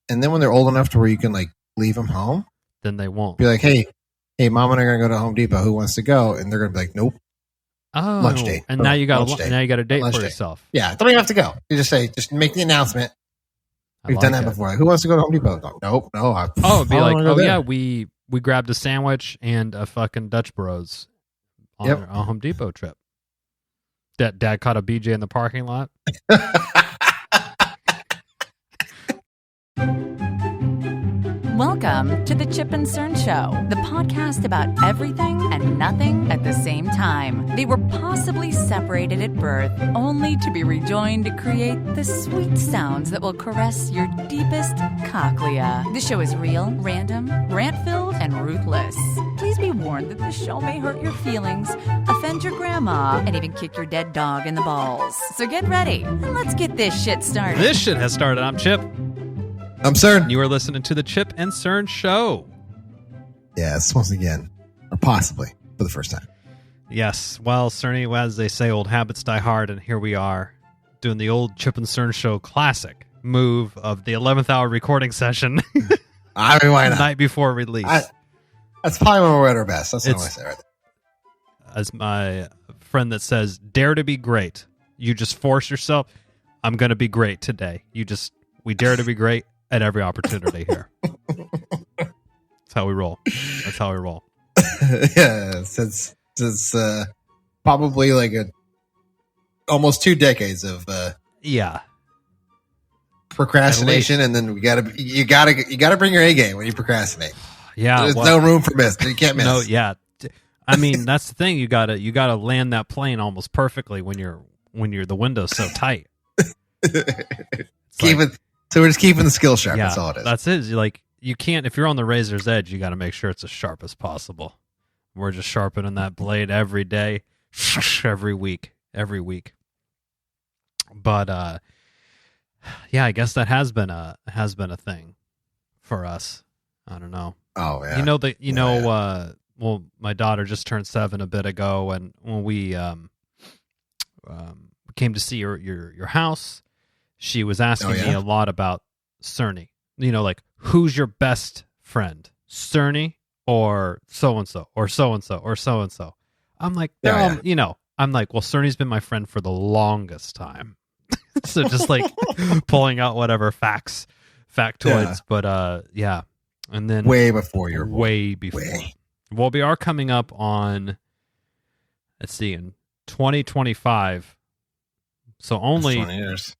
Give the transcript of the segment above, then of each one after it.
and then when they're old enough to where you can like leave them home, then they won't be like, hey, Mom and I are gonna go to Home Depot. Who wants to go? And they're gonna be like, nope. Oh, lunch date. And now you got a date for yourself. Yeah, don't even have to go. You just make the announcement. We've done that before. Like, who wants to go to Home Depot? Nope, no. It'd be like, oh yeah, we grabbed a sandwich and a fucking Dutch Bros on a Home Depot trip. Dad caught a BJ in the parking lot. Welcome to the Chip and Cern Show, the podcast about everything and nothing at the same time. They were possibly separated at birth, only to be rejoined to create the sweet sounds that will caress your deepest cochlea. The show is real, random, rant-filled, and ruthless. Please be warned that the show may hurt your feelings, offend your grandma, and even kick your dead dog in the balls. So get ready, and let's get this shit started. This shit has started. I'm Chip. I'm Cern. You are listening to the Chip and Cern Show. Yes, once again, or possibly for the first time. Yes, well, Cerny, as they say, old habits die hard, and here we are doing the old Chip and Cern Show classic move of the 11th hour recording session. I mean, why not? The night before release. That's probably when we're at our best. That's what I say right there. As my friend that says, dare to be great. You just force yourself. I'm going to be great today. We dare to be great. At every opportunity here. That's how we roll. Yeah, since probably like almost 2 decades of procrastination, and then you gotta bring your A game when you procrastinate. Yeah, there's no room for miss. You can't miss. No, yeah. I mean, that's the thing. You gotta land that plane almost perfectly when the window's so tight. So we're just keeping the skill sharp. Yeah, that's all it is. That's it. You can't, if you're on the razor's edge, you got to make sure it's as sharp as possible. We're just sharpening that blade every day, every week. But I guess that has been a thing for us. I don't know. Oh yeah. Well, my daughter just turned 7 a bit ago, and when we came to see your house. She was asking me a lot about Cerny. Like, who's your best friend? Cerny or so-and-so or so-and-so or so-and-so? I'm like, I'm like, well, Cerny's been my friend for the longest time. So just like pulling out whatever factoids. Yeah. But and then way before you're way before. Well, we are coming up on, let's see, in 2025. So only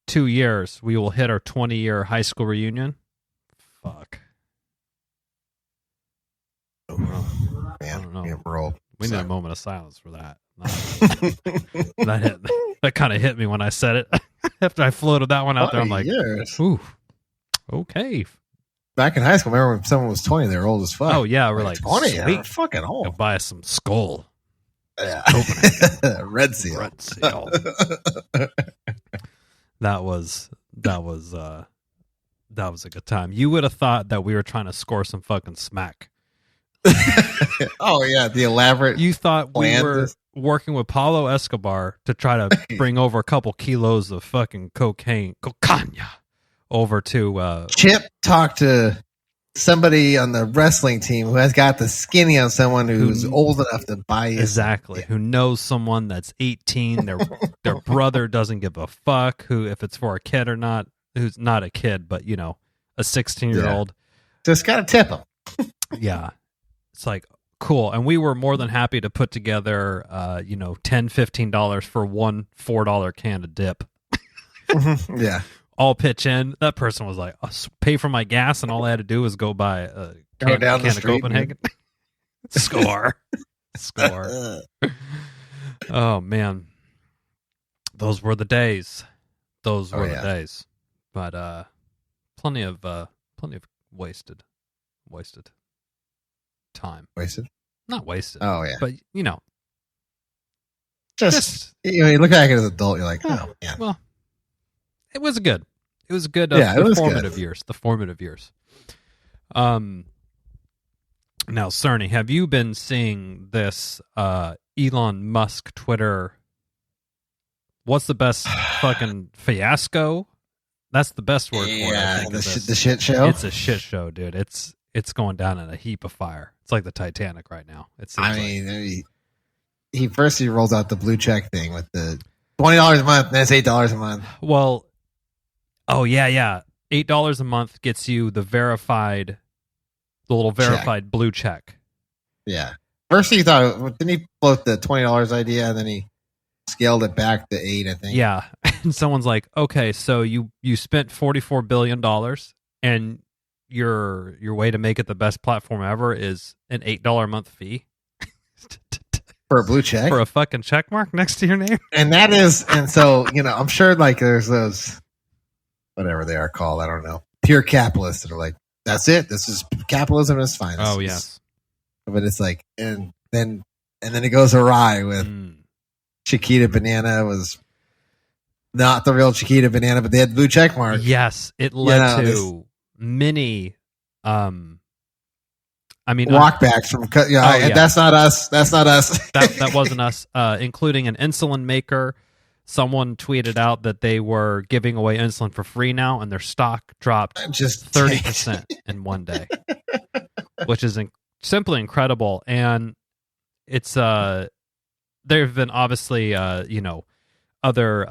2 years, we will hit our 20-year high school reunion. Fuck. Oh, man, I don't know. Yeah, we're old. We need a moment of silence for that. That kind of hit me when I said it. After I floated that one out there, I'm like, ooh, okay. Back in high school, remember when someone was 20, they were old as fuck. Oh, yeah, we're like 20, they're fucking old. I'll buy us some Skull. Yeah. Red Seal. That was a good time. You would have thought that we were trying to score some fucking smack. Oh yeah, the elaborate. You thought we were working with Pablo Escobar to try to bring over a couple kilos of fucking cocaine over to Chip talked to somebody on the wrestling team who has got the skinny on someone who's old enough to buy you. Exactly. Who knows someone that's 18, their brother doesn't give a fuck who, if it's for a kid or not, who's not a kid, but a 16-year-old. Just got to tip them. Yeah. It's like, cool. And we were more than happy to put together, $10, $15 for one $4 can of dip. Yeah. All pitch in. That person was like, pay for my gas, and all I had to do was go buy a can of Copenhagen. Score. Oh man, those were the days. The days. But plenty of wasted time. Wasted? Not wasted. Oh yeah. But just you look back as an adult, you're like, oh yeah. Well, it was good. It was good. Formative years. The formative years. Now, Cerny, have you been seeing this Elon Musk Twitter? What's the best fucking fiasco That's the best word for it. I think, the shit show. It's a shit show, dude. It's going down in a heap of fire. It's like the Titanic right now. He rolls out the blue check thing with the $20 a month, and that's $8 a month. Well, $8 a month gets you the little verified blue check. Yeah. First he thought, didn't he float the $20 idea, and then he scaled it back to $8, I think. Yeah. And someone's like, okay, so you spent $44 billion, and your way to make it the best platform ever is an $8 a month fee. For a blue check? For a fucking check mark next to your name? And so, I'm sure like there's those, whatever they are called, I don't know, pure capitalists that are like, that's it. This is capitalism. It's fine. Yes. But it's like, and then it goes awry with Chiquita Banana was not the real Chiquita Banana, but they had the blue check mark. Yes. It led to many, walkbacks from, that's not us. That's not us. that wasn't us, including an insulin maker. Someone tweeted out that they were giving away insulin for free now, and their stock dropped just 30% in one day, which is simply incredible. And it's there have been obviously other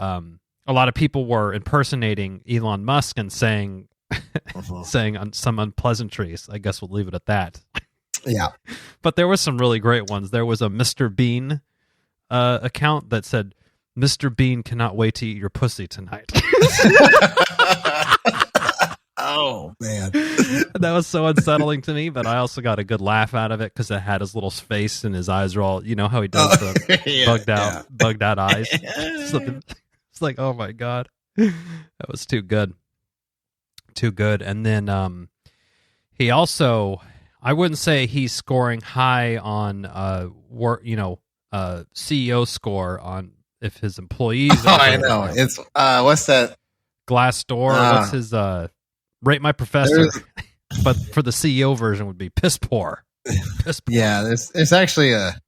a lot of people were impersonating Elon Musk and saying saying some unpleasantries. I guess we'll leave it at that. Yeah, but there were some really great ones. There was a Mr. Bean account that said, Mr. Bean cannot wait to eat your pussy tonight. Oh, man. That was so unsettling to me, but I also got a good laugh out of it because it had his little face and his eyes are all, how he does the bugged out eyes. It's like, oh my God. That was too good. Too good. And then he also, I wouldn't say he's scoring high on CEO score on if his employees. I know. It's what's that? Glassdoor. What's his Rate My Professor? But for the CEO version would be piss poor. Piss poor. Yeah, there's actually a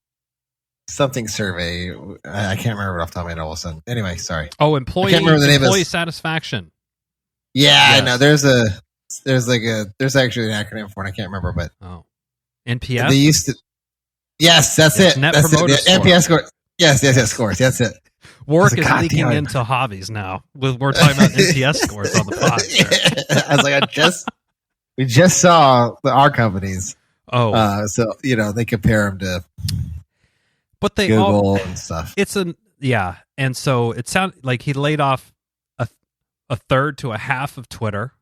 something survey. I can't remember it off the top of my head all of a sudden. Anyway, sorry. Oh, employee satisfaction. Yeah, yes. I know. There's actually an acronym for it. I can't remember, but NPS. They used to. Yes, that's it. Net that's promoter it. score. NPS score. Yes, scores. That's it. Work is leaking into hobbies now. We're talking about NPS scores on the pod. Yeah. I was like, we just saw our companies. Oh, so they compare them to, but they Google and stuff. And so it sounded like he laid off a third to a half of Twitter,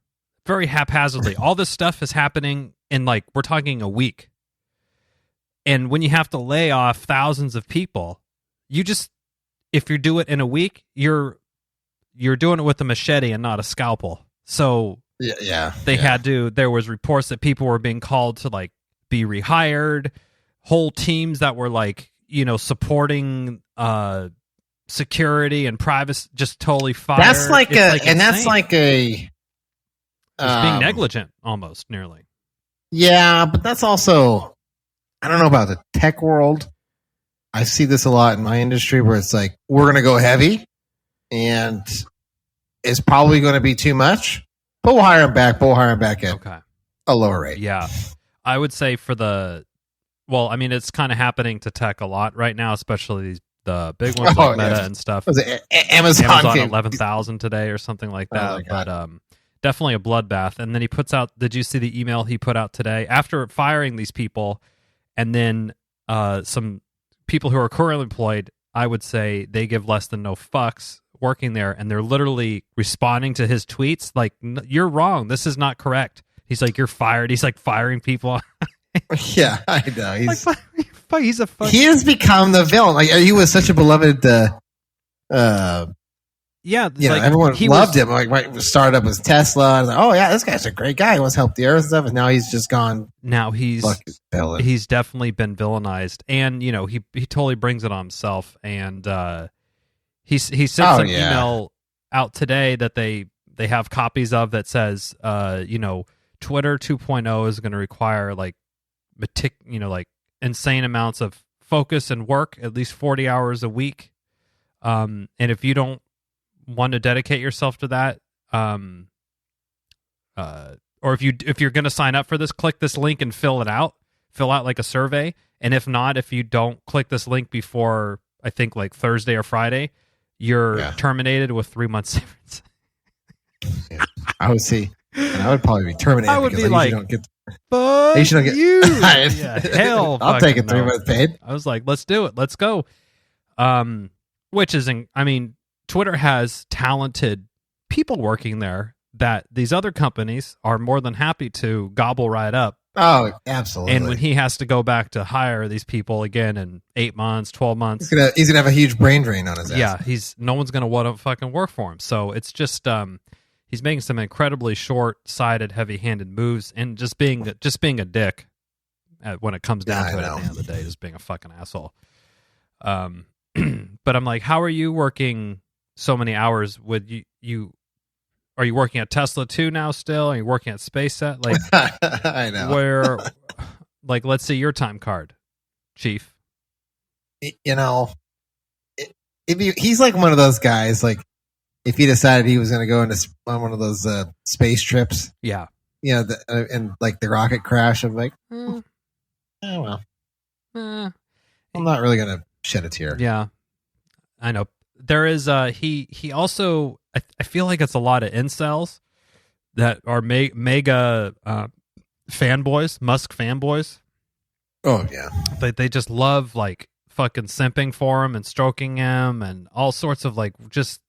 very haphazardly. All this stuff is happening in we're talking a week, and when you have to lay off thousands of people, if you do it in a week, you're doing it with a machete and not a scalpel. So there was reports that people were being called to be rehired, whole teams that were supporting security and privacy just totally fired. That's it's being negligent almost nearly. Yeah, but that's also, I don't know about the tech world. I see this a lot in my industry where it's like, we're going to go heavy and it's probably going to be too much, but we'll hire them back. At a lower rate. Yeah. I would say it's kind of happening to tech a lot right now, especially the big ones like Meta and stuff. Was it Amazon 11,000 today or something like that. But definitely a bloodbath. And then he puts out, did you see the email he put out today? After firing these people and then some people who are currently employed, I would say they give less than no fucks working there, and they're literally responding to his tweets like, you're wrong, this is not correct. He's like, you're fired. He's firing people. Yeah, I know. He's a fucking... He has become the villain. He was such a beloved everyone loved him. Started up with Tesla. And this guy's a great guy. He wants to help the earth and stuff. And now he's just gone. Now he's definitely been villainized, and he totally brings it on himself. And he sent some email out today that they have copies of that says, Twitter 2.0 is going to require insane amounts of focus and work, at least 40 hours a week. And if you don't want to dedicate yourself to that, or if you're going to sign up for this, click this link and fill out like a survey. And if not, if you don't click this link before, I think like Thursday or Friday, you're terminated with 3 months severance. Yeah. I would see, and I would probably be terminated. I would because be like, don't get, fuck you don't get, you. Yeah, hell, I'll take it. 3 no. months paid. I was like, let's do it. Let's go. Which is, I mean, Twitter has talented people working there that these other companies are more than happy to gobble right up. Oh, absolutely. And when he has to go back to hire these people again in 8 months, 12 months, he's gonna have a huge brain drain on his ass. Yeah, no one's gonna want to fucking work for him. So it's just he's making some incredibly short-sighted, heavy-handed moves, and just being a dick when it comes down to it. At the end of the day, just being a fucking asshole. But I'm like, how are you working so many hours? Would you are you working at Tesla too now? Still, are you working at SpaceX? Like, I know. Where, like, let's see your time card, Chief. You know, he's like one of those guys. Like, if he decided he was going to go on one of those space trips, yeah, you know, and like the rocket crash, I'm like, oh well, I'm not really going to shed a tear. Yeah, I know. There is he also I feel like it's a lot of incels that are mega fanboys, Musk fanboys. Oh yeah, they just love like fucking simping for him and stroking him and all sorts of like just.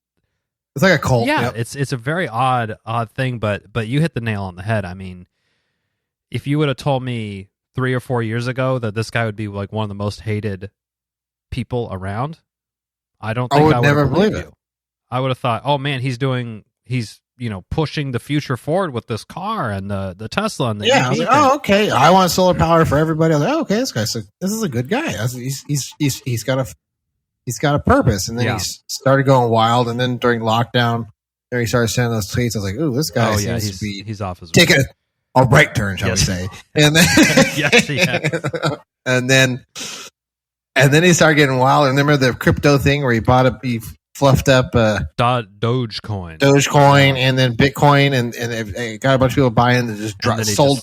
It's like a cult. Yeah, yep. it's a very odd thing, but you hit the nail on the head. I mean, if you would have told me 3 or 4 years ago that this guy would be like one of the most hated people around, I don't think I would never believe you. I would have thought, oh man, he's pushing the future forward with this car and the Tesla and the EV I was like, oh okay, I want solar power for everybody. I was like, oh, okay, this is a good guy. He's got a purpose. And then he started going wild. And then during lockdown, there he started sending those tweets. I was like, ooh, this guy seems to be he's off his taking a right turn, shall we say? And then yes, he has. and then he started getting wild. And remember the crypto thing where he fluffed up Dogecoin, and then Bitcoin, and it got a bunch of people buying and just sold.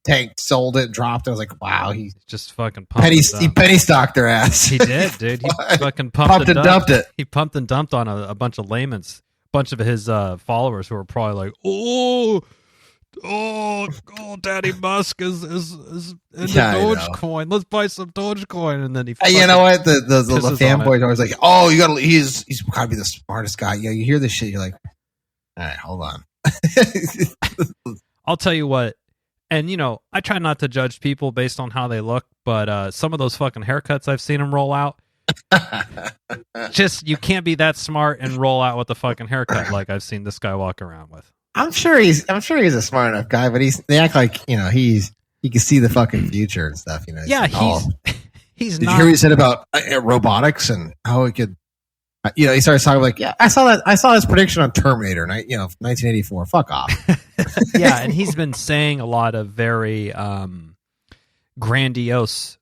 Tanked, sold it, dropped it. I was like, wow, he just fucking pumped he penny stocked their ass. He did, dude. He fucking pumped and dumped it. He pumped and dumped on a bunch of layman's, a bunch of his followers who were probably like, oh, Daddy Musk is in the Dogecoin. Let's buy some Dogecoin, and then he. You know what? The fanboys are always like, oh, he's got to be the smartest guy. Yeah, you hear this shit, you're like, all right, hold on. I'll tell you what. And, I try not to judge people based on how they look, but some of those fucking haircuts I've seen him roll out, just, you can't be that smart and roll out with a fucking haircut like I've seen this guy walk around with. I'm sure he's a smart enough guy, but they act like, he can see the fucking future and stuff, Yeah, he's not. Did you hear what he said about robotics and how it could, he started talking like, yeah, I saw his prediction on Terminator, 1984. Fuck off. Yeah, and he's been saying a lot of very grandiose,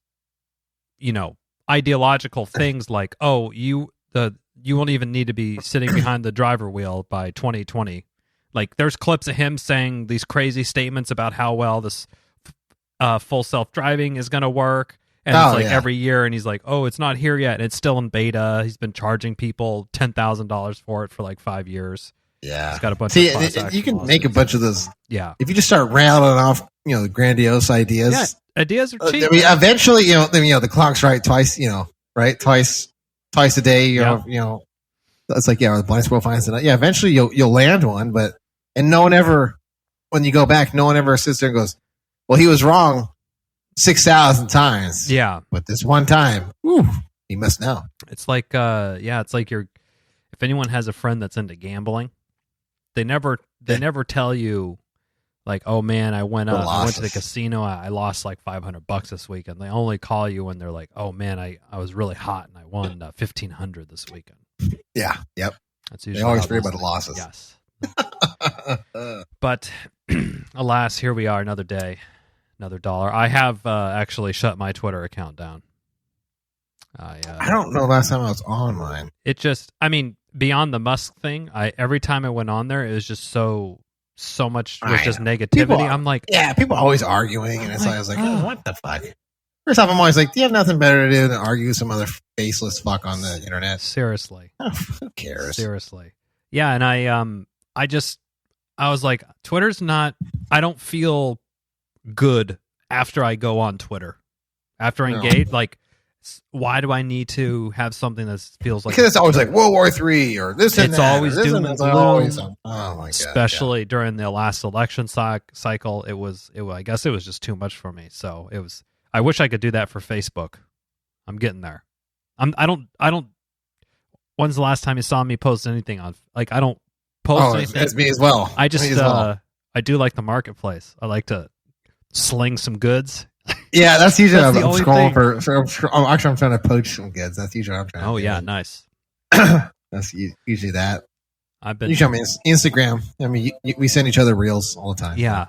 ideological things like, oh, you won't even need to be sitting behind the driver wheel by 2020. Like, there's clips of him saying these crazy statements about how well this full self-driving is going to work. And it's every year, and he's like, oh, it's not here yet. And it's still in beta. He's been charging people $10,000 for it for like 5 years. Yeah. He's got a bunch of you can lawsuits. make a bunch of those. Yeah. If you just start rattling off, the grandiose ideas. Yeah, ideas are cheap. Eventually, the clock's right twice, right? Twice a day, it's like, the blind squirrel finds it. Yeah, eventually you'll land one, and no one ever, when you go back, no one ever sits there and goes, well, he was wrong 6,000 times. Yeah. But this one time, he must know. It's like, it's like if anyone has a friend that's into gambling, they never tell you like, oh man, I went to the casino, I lost like $500 this weekend. They only call you when they're like, oh man, I was really hot and I won $1,500 this weekend. Yeah. Yep. That's usually they always worry about the losses. Yes. But alas, here we are, another day. Another dollar. I have actually shut my Twitter account down. I don't know last time I was on mine. It just, beyond the Musk thing, every time I went on there, it was just so so much with just negativity. I'm like, yeah, people are always arguing, and it's like, I was like, oh, what the fuck? First off, I'm always like, do you have nothing better to do than argue with some other faceless fuck on the internet? Seriously. Who cares? Seriously. Yeah, and I was like, Twitter's not, I don't feel good after I go on Twitter. After I engage, like, why do I need to have something that feels like... Because it's always like World War III or this and it's that. Always doom and gloom. Oh my God. Especially during the last election cycle, I guess it was just too much for me. So I wish I could do that for Facebook. I'm getting there. I don't. When's the last time you saw me post anything on? Like, I don't post anything. It's me as well. I just I do like the marketplace. I like to sling some goods. Yeah, that's usually That's I'm the only scrolling thing. I'm trying to poach some goods. That's usually what I'm trying to do. Oh yeah, nice. That's usually that. You show me Instagram. I mean, we send each other reels all the time. Yeah.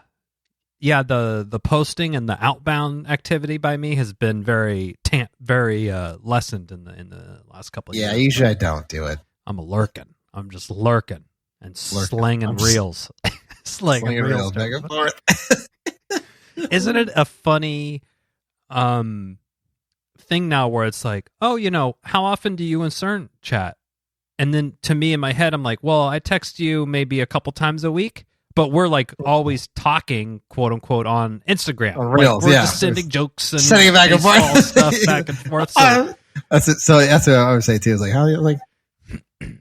Yeah, the posting and the outbound activity by me has been very lessened in the last couple of years. Yeah, usually I don't do it. I'm just lurking and slinging reels. slinging reels back and forth. Isn't it a funny thing now where it's like, oh, how often do you and Cern chat? And then to me in my head, I'm like, well, I text you maybe a couple times a week. But we're like always talking, quote unquote, on Instagram. On Reels, we're just sending jokes and sending it back and forth, stuff back and forth. So. That's it. So that's what I would say too. Is like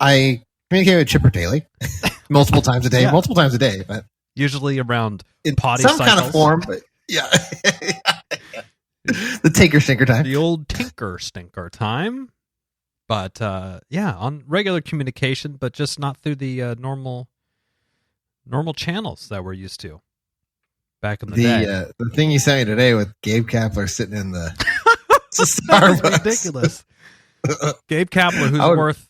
I communicate with Chipper daily, multiple times a day, but usually around in potty some cycles. kind of form. But yeah, the tinker stinker time, the old tinker stinker time. But on regular communication, but just not through the normal channels that we're used to back in the day. The thing you sent me today with Gabe Kapler sitting in the Starbucks. Ridiculous. Gabe Kapler, who's worth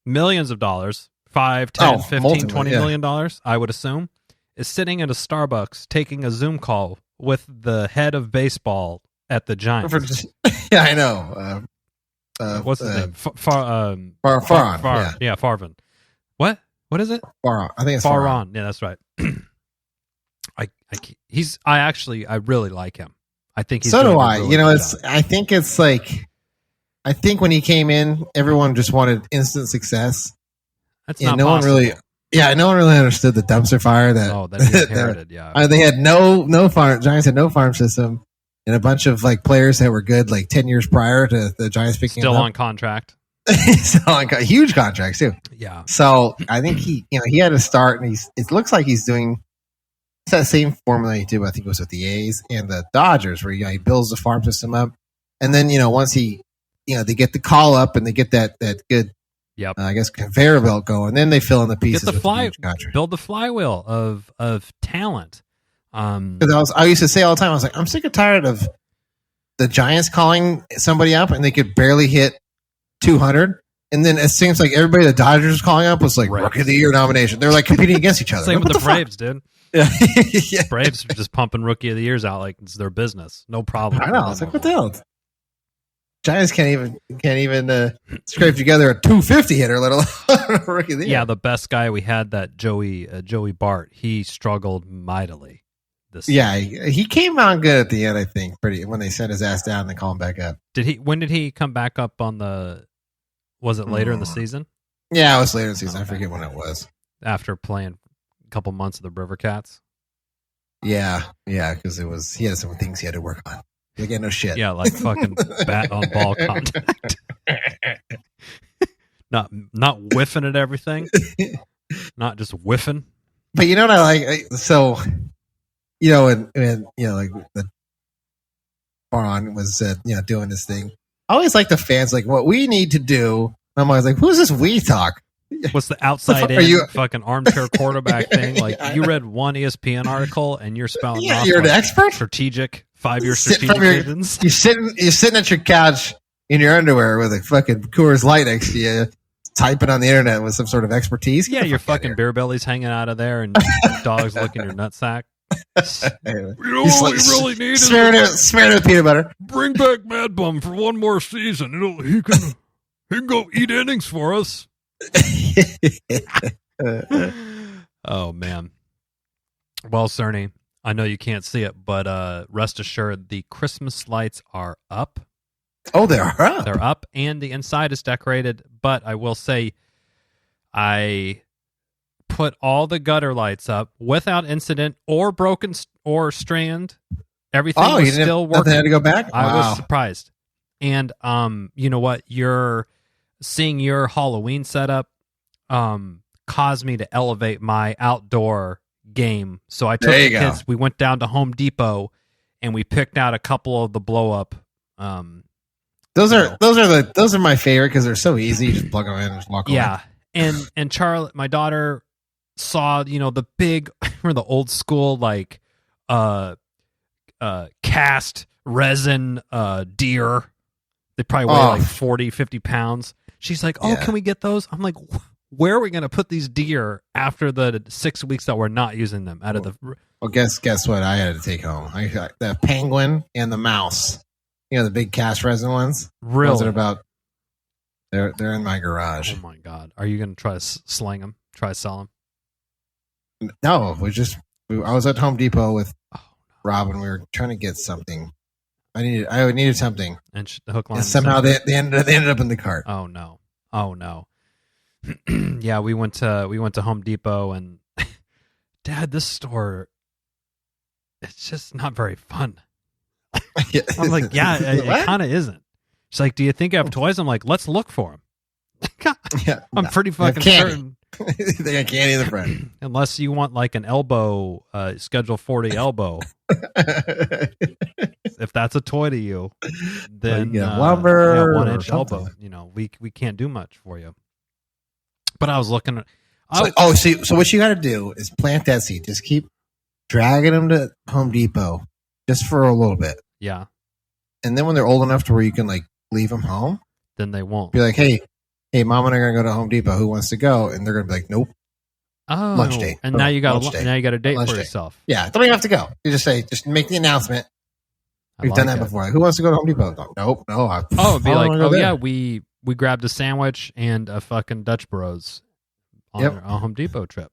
millions of dollars, 5, 10, 15, 20 million dollars, I would assume, is sitting at a Starbucks taking a Zoom call with the head of baseball at the Giants. Yeah, I know. What's his name? Farhan. Yeah, Farvan. What is it? Farhan. I think it's Farhan. Yeah, that's right. I really like him. I think he's so do I. Really I think when he came in, everyone just wanted instant success. That's not possible. No one really understood the dumpster fire that he inherited. They had no farm. Giants had no farm system, and a bunch of players that were good 10 years prior to the Giants picking still them up. on contract. Huge contracts too. Yeah. So I think he had to start, and it looks like he's doing that same formula he did. I think it was with the A's and the Dodgers, where he builds the farm system up, and then once they get the call up and they get that good, I guess conveyor belt going, then they fill in the pieces. Build the flywheel of talent. Because I used to say all the time, I was like, I'm sick and tired of the Giants calling somebody up and they could barely hit 200, and then it seems like everybody the Dodgers was calling up was Rookie of the Year nomination. They're competing against each other. Same with the Braves, dude. Yeah. Braves are just pumping Rookie of the Years out like it's their business. No problem. I know. It's what the hell? Giants can't even scrape together a 250 hitter, let alone Rookie of the Year. Yeah, the best guy we had, that Joey Bart, he struggled mightily. He came on good at the end, I think. When they sent his ass down and they call him back up. When did he come back up on the? Was it later in the season? Yeah, it was later in the season. I forget when it was. After playing a couple months of the River Cats. Yeah, because he had some things he had to work on. Again, no shit. Yeah, like fucking bat on ball contact. not whiffing at everything. Not just whiffing. But you know what I like? So. And the Farhan was doing this thing. I always like the fans what we need to do. I'm always like, who's this we talk? What's the outside in fucking armchair quarterback thing? You read one ESPN article and you're spouting off. You're an expert. Strategic 5-year strategic visions. You're sitting at your couch in your underwear with a fucking Coors Light next to you, typing on the internet with some sort of expertise. Yeah, your fucking beer belly's hanging out of there, and dogs licking your nutsack. What we really need is smearing it with peanut butter. Bring back Mad Bum for one more season. He can go eat innings for us. Oh, man. Well, Cerny, I know you can't see it, but rest assured the Christmas lights are up. Oh, they are up. They're up, and the inside is decorated. But I will say, I put all the gutter lights up without incident or broken or strand. Everything was still working. Nothing had to go back? I was surprised. And you know what? Seeing your Halloween setup caused me to elevate my outdoor game. So I took the kids. We went down to Home Depot and we picked out a couple of the blow up. Those are my favorite because they're so easy. You just plug them in and just walk away. Yeah, and Charlotte, my daughter, saw the big or the old school like cast resin deer. They probably weigh like 40, 50 pounds. She's like, can we get those? I'm like, where are we going to put these deer after the 6 weeks that we're not using them out of the... Well, guess what I had to take home? I got the penguin and the mouse. The big cast resin ones. Really? Those are about... They're in my garage. Oh, my God. Are you going to try to sling them? Try to sell them? No, I was at Home Depot with Rob, and we were trying to get something. I needed something. And the hook line. And somehow they ended up in the cart. Oh, no. Yeah, we went to Home Depot, and Dad, this store, it's just not very fun. I'm like, it kind of isn't. She's like, do you think I have toys? I'm like, let's look for them. I'm pretty fucking certain. They got candy in the front. Unless you want like an elbow, Schedule 40 elbow. If that's a toy to you, then lumber, 1-inch elbow. We can't do much for you. But I was looking at. So what you got to do is plant that seed. Just keep dragging them to Home Depot just for a little bit. Yeah. And then when they're old enough to where you can like leave them home, then they won't. Be like, hey, Mom and I are gonna go to Home Depot. Who wants to go? And they're gonna be like, nope. Oh, lunch date. And now you got a date lunch for yourself. Yeah, don't even have to go. You just make the announcement. We've done that before. Like, who wants to go to Home Depot? Nope, no. It'd be like, we grabbed a sandwich and a fucking Dutch Bros on a Home Depot trip.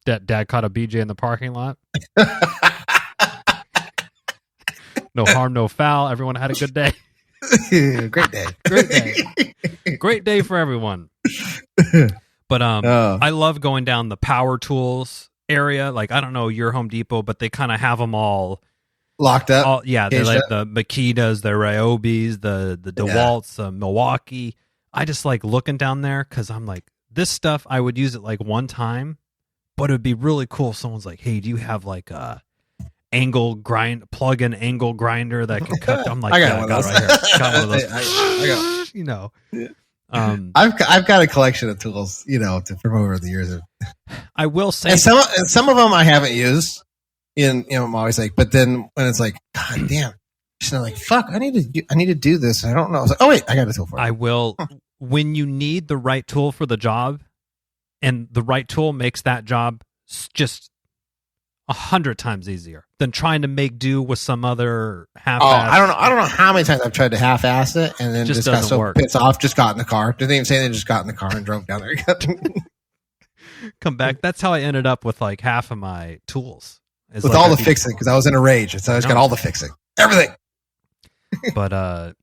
Dad caught a BJ in the parking lot. No harm, no foul. Everyone had a good day. Great day. Great day for everyone. But I love going down the power tools area. Like, I don't know your Home Depot, but they kind of have them all locked up. They're like the Makitas, the Ryobis, the DeWalt's, Milwaukee. I just like looking down there because I'm like, this stuff I would use it like one time, but it would be really cool if someone's like, hey, do you have like a plug-in angle grinder that can cut? I'm like, I got it right here. Got one of those. I got. I've got a collection of tools, from over the years. I will say, and some of them I haven't used. I'm always like, but then when it's like, God damn, like, fuck, I need to do this. I don't know. I was like, oh wait, I got a tool for it. I will. When you need the right tool for the job, and the right tool makes that job just 100 times easier than trying to make do with some other half-ass. I don't know how many times I've tried to half-ass it and then just got so pissed off, just got in the car. Didn't even say they just got in the car and drove down there. Come back. That's how I ended up with like half of my tools. With like all the fixing, because I was in a rage. So I just got all the fixing. Everything. But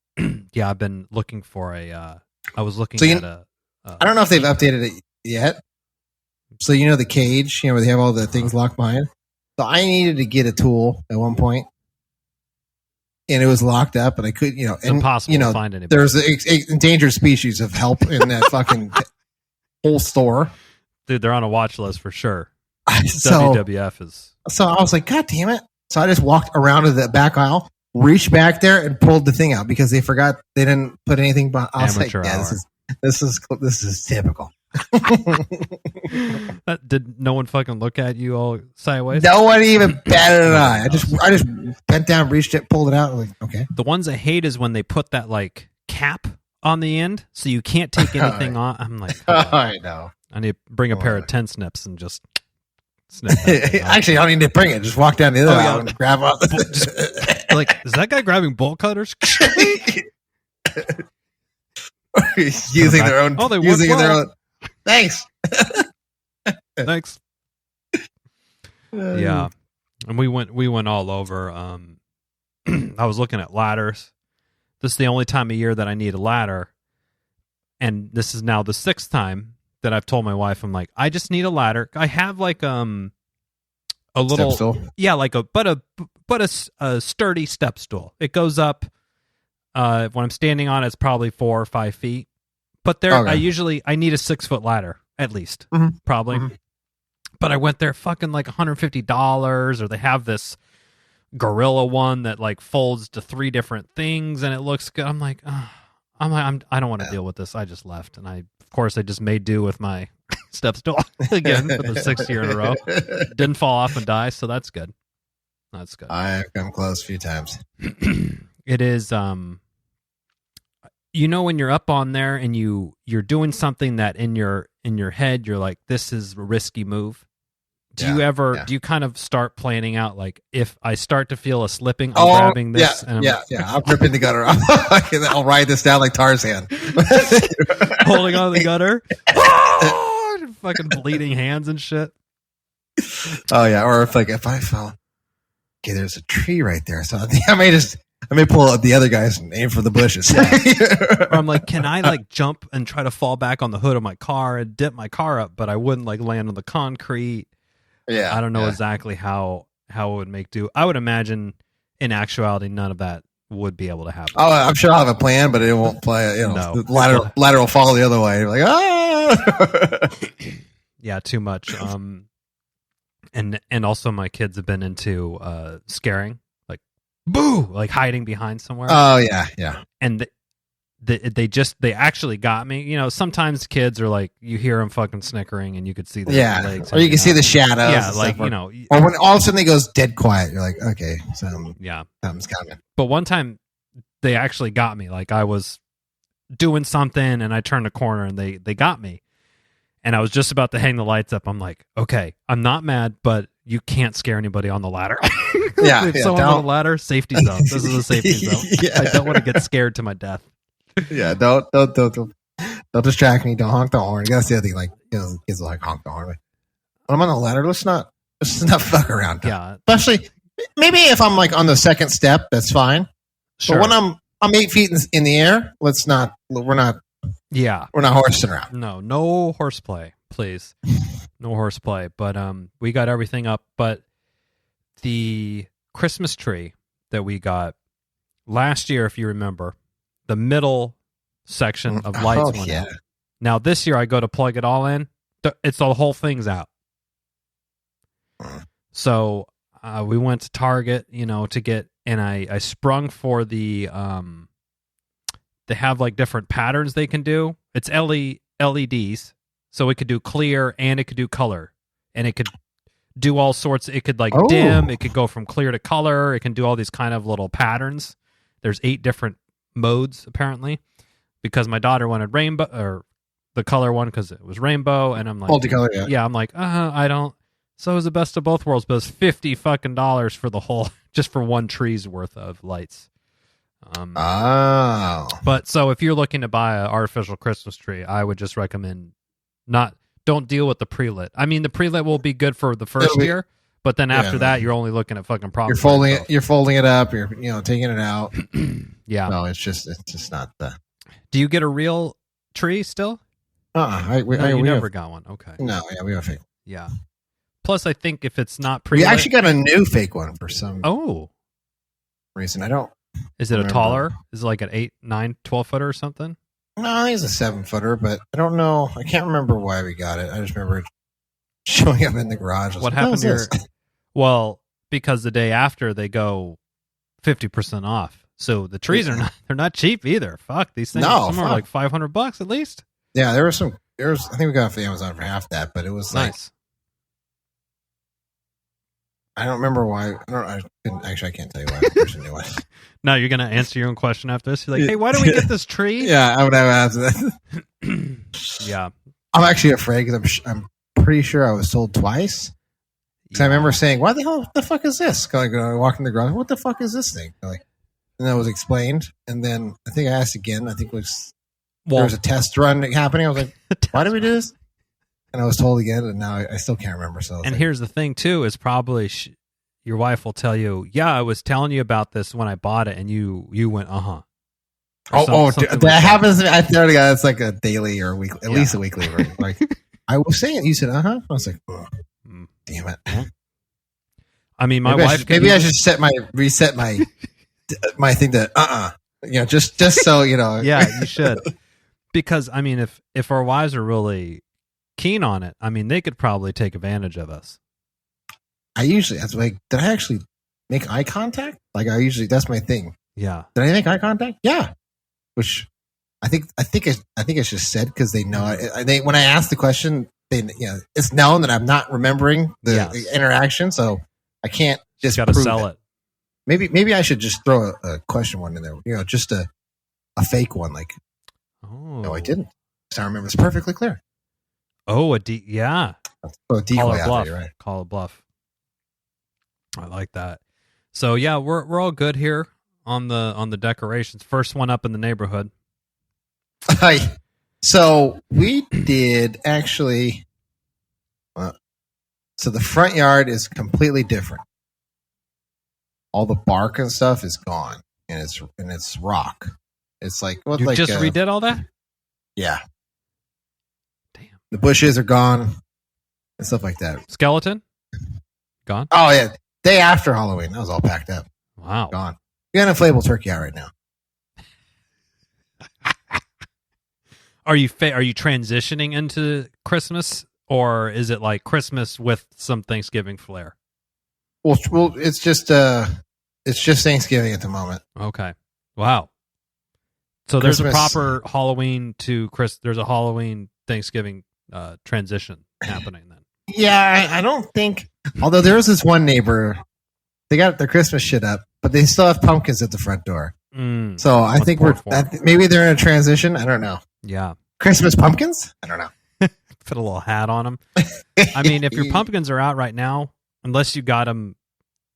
yeah, I've been looking for I was looking at I don't know if they've updated it yet. So the cage, where they have all the things locked behind. So I needed to get a tool at one point, and it was locked up, and I couldn't, it's impossible to find anybody. There's an endangered species of help in that fucking whole store. Dude, they're on a watch list for sure. WWF is. So I was like, God damn it. So I just walked around to the back aisle, reached back there, and pulled the thing out because they forgot they didn't put anything behind. I was like, yeah, this is typical. Did no one fucking look at you all sideways? No one even batted an eye. I just bent down, reached it, pulled it out. I'm like, okay. The ones I hate is when they put that like cap on the end, so you can't take anything on. I'm like, I know. I need to bring a pair of 10 snips and just snip. Actually, I don't need to bring it. Just walk down the other aisle and grab up. Like, is that guy grabbing bolt cutters? Using their own. Oh, they using their own. Thanks. Thanks. Yeah. And we went all over. I was looking at ladders. This is the only time of year that I need a ladder. And this is now the 6th time that I've told my wife, I'm like, I just need a ladder. I have like a little, step stool? Yeah, like a sturdy step stool. It goes up. When I'm standing on it, it's probably 4 or 5 feet. But there, Okay. I need a 6-foot ladder at least, probably. Mhm. But I went there fucking like $150, or they have this gorilla one that like folds to 3 different things and it looks good. I'm like, I don't want to deal with this. I just left, and I just made do with my step stool again for the 6th year in a row. Didn't fall off and die, so that's good. That's good. I've come close a few times. It is, when you're up on there and you're doing something that in your head you're like, this is a risky move. Do you kind of start planning out, like, if I start to feel a slipping, I'm grabbing this? I'm ripping the gutter off. I'll ride this down like Tarzan. Holding on the gutter. Fucking bleeding hands and shit. Oh, yeah. Or if I fell, okay, there's a tree right there. So I may pull out the other guys and aim for the bushes. Or I'm like, can I like jump and try to fall back on the hood of my car and dip my car up, but I wouldn't like land on the concrete. Yeah, I don't know exactly how it would make do. I would imagine in actuality none of that would be able to happen. Oh, I'm sure I'll have a plan, but it won't play. No. The ladder will fall the other way. You're like, ah. Yeah, too much. And also my kids have been into scaring, like, boo, like hiding behind somewhere. Oh yeah. And they actually got me. Sometimes kids are like, you hear them fucking snickering and you could see their legs. Or you can see the shadows. Yeah, like, or when all of a sudden they goes dead quiet, you're like, okay, something's coming. But one time they actually got me. Like, I was doing something and I turned a corner and they got me. And I was just about to hang the lights up. I'm like, okay, I'm not mad, but you can't scare anybody on the ladder. If someone on the ladder, safety zone. This is a safety zone. I don't want to get scared to my death. Yeah, don't distract me. Don't honk the horn. That's the other thing. Like, kids will like honk the horn. When I'm on the ladder, let's not fuck around. Yeah, especially maybe if I'm like on the second step, that's fine. Sure. But when I'm 8 feet in the air, we're not horsing around. No horseplay, please. No horseplay. But we got everything up. But the Christmas tree that we got last year, if you remember, the middle section of lights went out. Now this year I go to plug it all in. It's the whole thing's out. So we went to Target, to get, and I sprung for the they have like different patterns they can do. It's LEDs, so it could do clear and it could do color, and it could do all sorts. It could like dim. It could go from clear to color. It can do all these kind of little patterns. There's 8 different modes apparently, because my daughter wanted rainbow, or the color one, because it was rainbow, and I'm like, multicolor. Yeah, I'm like, I don't. So it was the best of both worlds, but it's $50 fucking for the whole, just for one tree's worth of lights. But so if you're looking to buy an artificial Christmas tree, I would just recommend don't deal with the pre-lit. I mean, the pre-lit will be good for the first year, but then after that, you're only looking at fucking problems. You're folding it up. You're taking it out. Yeah. No, it's just not the. Do you get a real tree still? We never got one. Okay. No, yeah, we have a fake. Yeah. Plus, I think if it's not pre-lit, we actually got a new fake one for some reason. I don't. Is it a taller? Is it like an 8, 9, 12 footer or something? No, I think it's a 7 footer, but I don't know. I can't remember why we got it. I just remember it showing up in the garage. What happened here? Well, because the day after they go 50% off. So the trees they're not cheap either. Fuck, these things are like $500 at least. Yeah, I think we got it for Amazon for half that, but it was nice. I don't remember why. I can't tell you why the person knew it. No, you're going to answer your own question after this. You're like, hey, why do we get this tree? Yeah, I would have asked that. Yeah. I'm actually afraid because I'm pretty sure I was sold twice. Because I remember saying, "Why the hell? What the fuck is this?" Walking the garage. What the fuck is this thing? And that was explained. And then I think I asked again. I think there was a test run happening. I was like, "Why do we do this?" and I was told again, and now I still can't remember. So, and here's the thing too: is probably your wife will tell you, "Yeah, I was telling you about this when I bought it," and you went, "Uh-huh." That happens. I thought it's like a daily or weekly, at least a weekly. Like I was saying, you said, "Uh-huh." I was like, oh, damn it. I mean, my wife. Maybe I should reset my my thing to just so you know. Yeah, you should. Because I mean, if our wives are really keen on it, I mean, they could probably take advantage of us. That's like, did I actually make eye contact? Like that's my thing. Yeah. Did I make eye contact? Yeah. Which I think it's just said because they know it. When I ask the question, it's known that I'm not remembering the interaction, so I can't just got to sell it. Maybe I should just throw a question one in there. Just a fake one. Like, no, I didn't. I remember it's perfectly clear. Oh, a decoy Call it bluff. Right? Call it bluff. I like that. So yeah, we're all good here on the decorations. First one up in the neighborhood. So we did actually. So the front yard is completely different. All the bark and stuff is gone, and it's rock. It's like you just redid all that. Yeah. Damn. The bushes are gone and stuff like that. Skeleton gone. Oh yeah, day after Halloween, that was all packed up. Wow, gone. We got an inflatable turkey out right now. Are you transitioning into Christmas, or is it like Christmas with some Thanksgiving flair? Well, it's just Thanksgiving at the moment. Okay. Wow. So there's a proper Halloween to Chris. There's a Halloween Thanksgiving transition happening then. Yeah, I don't think. Although there was this one neighbor, they got their Christmas shit up, but they still have pumpkins at the front door. So I think maybe they're in a transition. I don't know. Yeah. Christmas pumpkins? I don't know. Put a little hat on them. I mean, if your pumpkins are out right now, unless you got them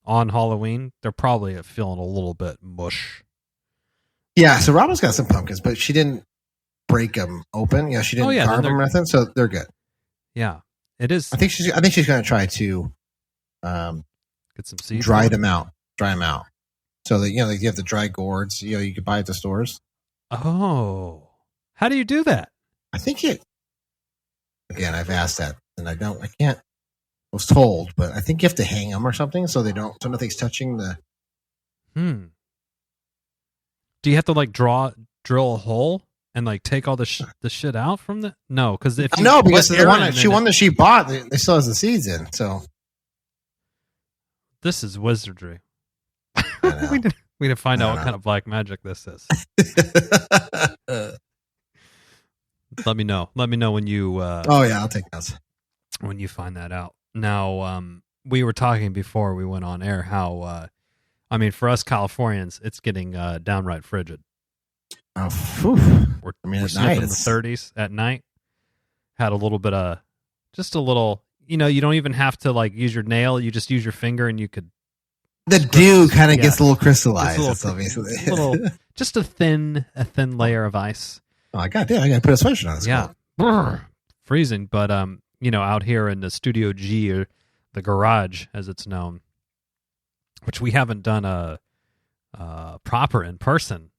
on Halloween, they're probably feeling a little bit mush. Yeah, so Robin's got some pumpkins, but she didn't break them open. She didn't carve them or anything, so they're good. Yeah, it is. I think she's going to try to get some seeds. Dry them out. So that you have the dry gourds. You could buy at the stores. Oh, how do you do that? I think Again, I've asked that, and I can't. I was told, but I think you have to hang them or something so nothing's touching the. Do you have to like drill a hole and like take all the shit out from the? No, because if you because the one that she bought, they still has the seeds in. So this is wizardry. we need to find out what kind of black magic this is. Let me know. Let me know when you. I'll take those when you find that out. Now, we were talking before we went on air how. I mean, for us Californians, it's getting downright frigid. Oh, we're sniffing the 30s at night. Had a little bit of, just a little. You don't even have to like use your nail. You just use your finger, and you could. The dew kind of gets a little crystallized. Just a thin layer of ice. Oh, I got to put a sweatshirt on. Yeah, freezing. But out here in the Studio G, or the garage as it's known, which we haven't done a proper in person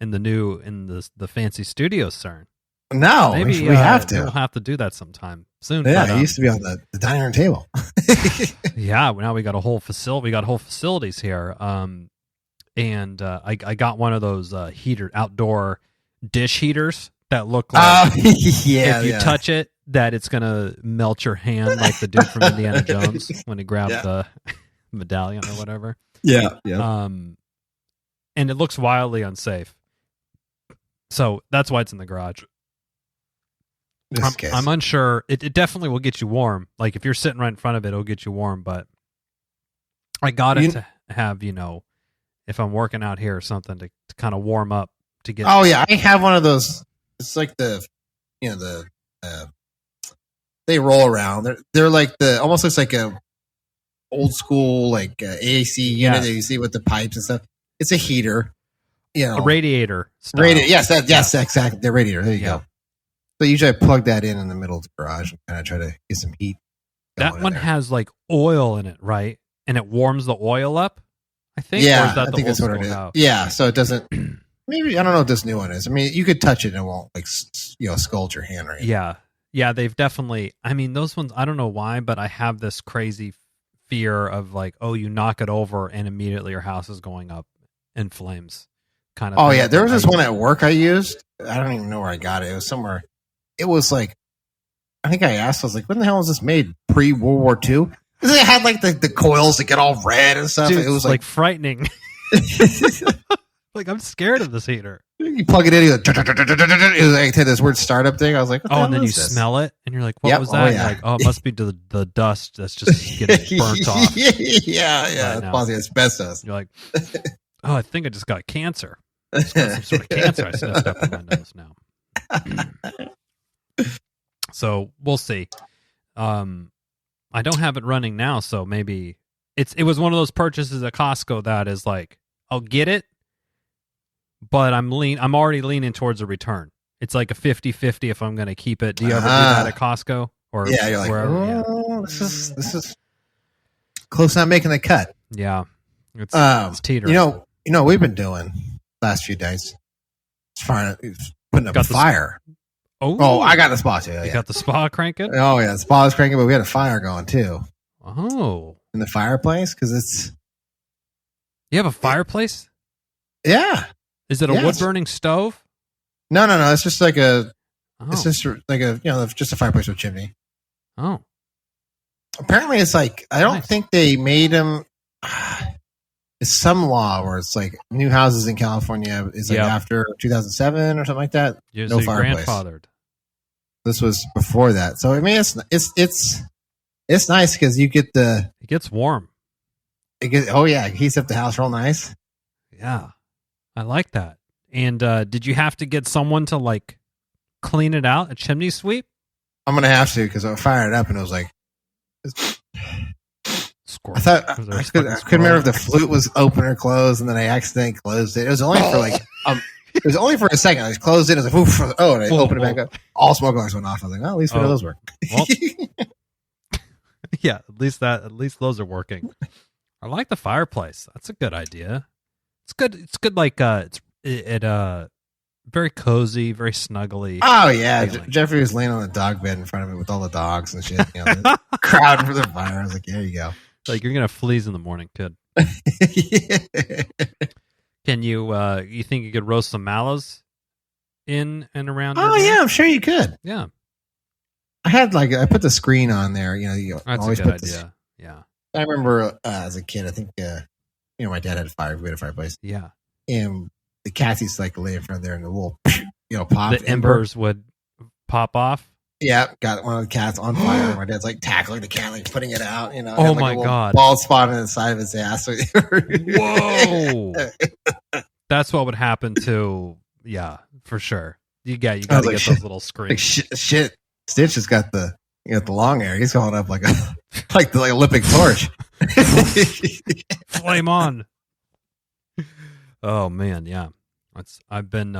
in the fancy studio, Cern. No, maybe we have to. We'll have to do that sometime soon. Yeah, it used to be on the dining room table. Yeah, now we got a whole facility. We got whole facilities here. And I got one of those outdoor dish heaters that look like if you touch it, that it's gonna melt your hand like the dude from Indiana Jones when he grabbed the medallion or whatever. Yeah. And it looks wildly unsafe. So that's why it's in the garage. I'm unsure. It definitely will get you warm. Like if you're sitting right in front of it, it'll get you warm. But I got it to have, if I'm working out here or something to kind of warm up to get. Oh yeah, I have one of those. It's like they roll around. They're like almost looks like a old school like AC unit that you see with the pipes and stuff. It's a heater. A radiator. Radiator. Yes, exactly. The radiator. There you go. So usually I plug that in the middle of the garage and kind of try to get some heat. That one has like oil in it, right? And it warms the oil up, I think. Yeah, or is that I think that's what it is. house? Yeah, so it doesn't. Maybe I don't know what this new one is. I mean, you could touch it and it won't like scald your hand or anything. Yeah. They've definitely. I mean, those ones. I don't know why, but I have this crazy fear of like, oh, you knock it over and immediately your house is going up in flames. Kind of. Oh yeah, there was this one at work I used. I don't even know where I got it. It was somewhere. It was like, I think I asked. I was like, when the hell was this made? Pre-World War II? Because it had like the coils that get all red and stuff. Dude, it was like frightening. Like I'm scared of this heater. You plug it in, it had this weird startup thing. I was like, what the hell and then you this? Smell it, and you're like, what was that? Oh, yeah. You're like, oh, it must be the dust that's just getting burnt off. Yeah, it's possibly asbestos. You're like, oh, I think I just got cancer. I just got some sort of cancer I sniffed up in my nose now. So we'll see. I don't have it running now, so maybe it was one of those purchases at Costco that is like, I'll get it, but I'm already leaning towards a return. It's like a 50-50 if I'm going to keep it. Do you ever do that at Costco or yeah, you're like, wherever? Oh, this is close to not making the cut. Yeah, it's teetering. You know, we've been doing last few days. It's putting up a fire. Oh, I got the spa too. You got the spa cranking? Oh yeah, the spa was cranking, but we had a fire going too. Oh, in the fireplace because it's. You have a fireplace? Yeah. Is it a wood burning stove? No. It's just like a. Oh. It's just like a just a fireplace with chimney. Oh. Apparently, it's like I don't think they made them. It's some law where it's like new houses in California is like after 2007 or something like that. No fireplace. Grandfathered. This was before that, so I mean it's nice because you get it gets warm. It heats up the house real nice. Yeah, I like that. And did you have to get someone to like clean it out, a chimney sweep? I'm gonna have to because I fired it up and it was like. Squirrel. I thought I couldn't remember if the flute was open or closed, and then I accidentally closed it. It was only for like it was only for a second. I just closed it. I was like, oof, and I opened it back up. All smoke alarms went off. I was like, well, at least one of those work. Well, yeah, at least those are working. I like the fireplace. That's a good idea. It's good. It's good. Like it very cozy, very snuggly. Oh yeah, Jeffrey was laying on the dog bed in front of it with all the dogs and shit. Crowding for the fire. I was like, there you go. Like you're gonna have fleas in the morning, kid. Can you? You think you could roast some mallows in and around? Oh yeah, I'm sure you could. Yeah, I put the screen on there. You that's always a good put idea. Yeah, I remember as a kid. I think my dad had a fire. We had a fireplace. Yeah, and the cats used to like to lay in front of there, and the little pop. The embers would pop off. Yeah, got one of the cats on fire. My dad's like tackling the cat, like putting it out. Oh my god! Bald spot on the side of his ass. Whoa! That's what would happen to. Yeah, for sure. You got to get those little screens. Like shit. Stitch has got the long hair. He's going up like the Olympic torch. Flame on. Oh man, yeah. I've been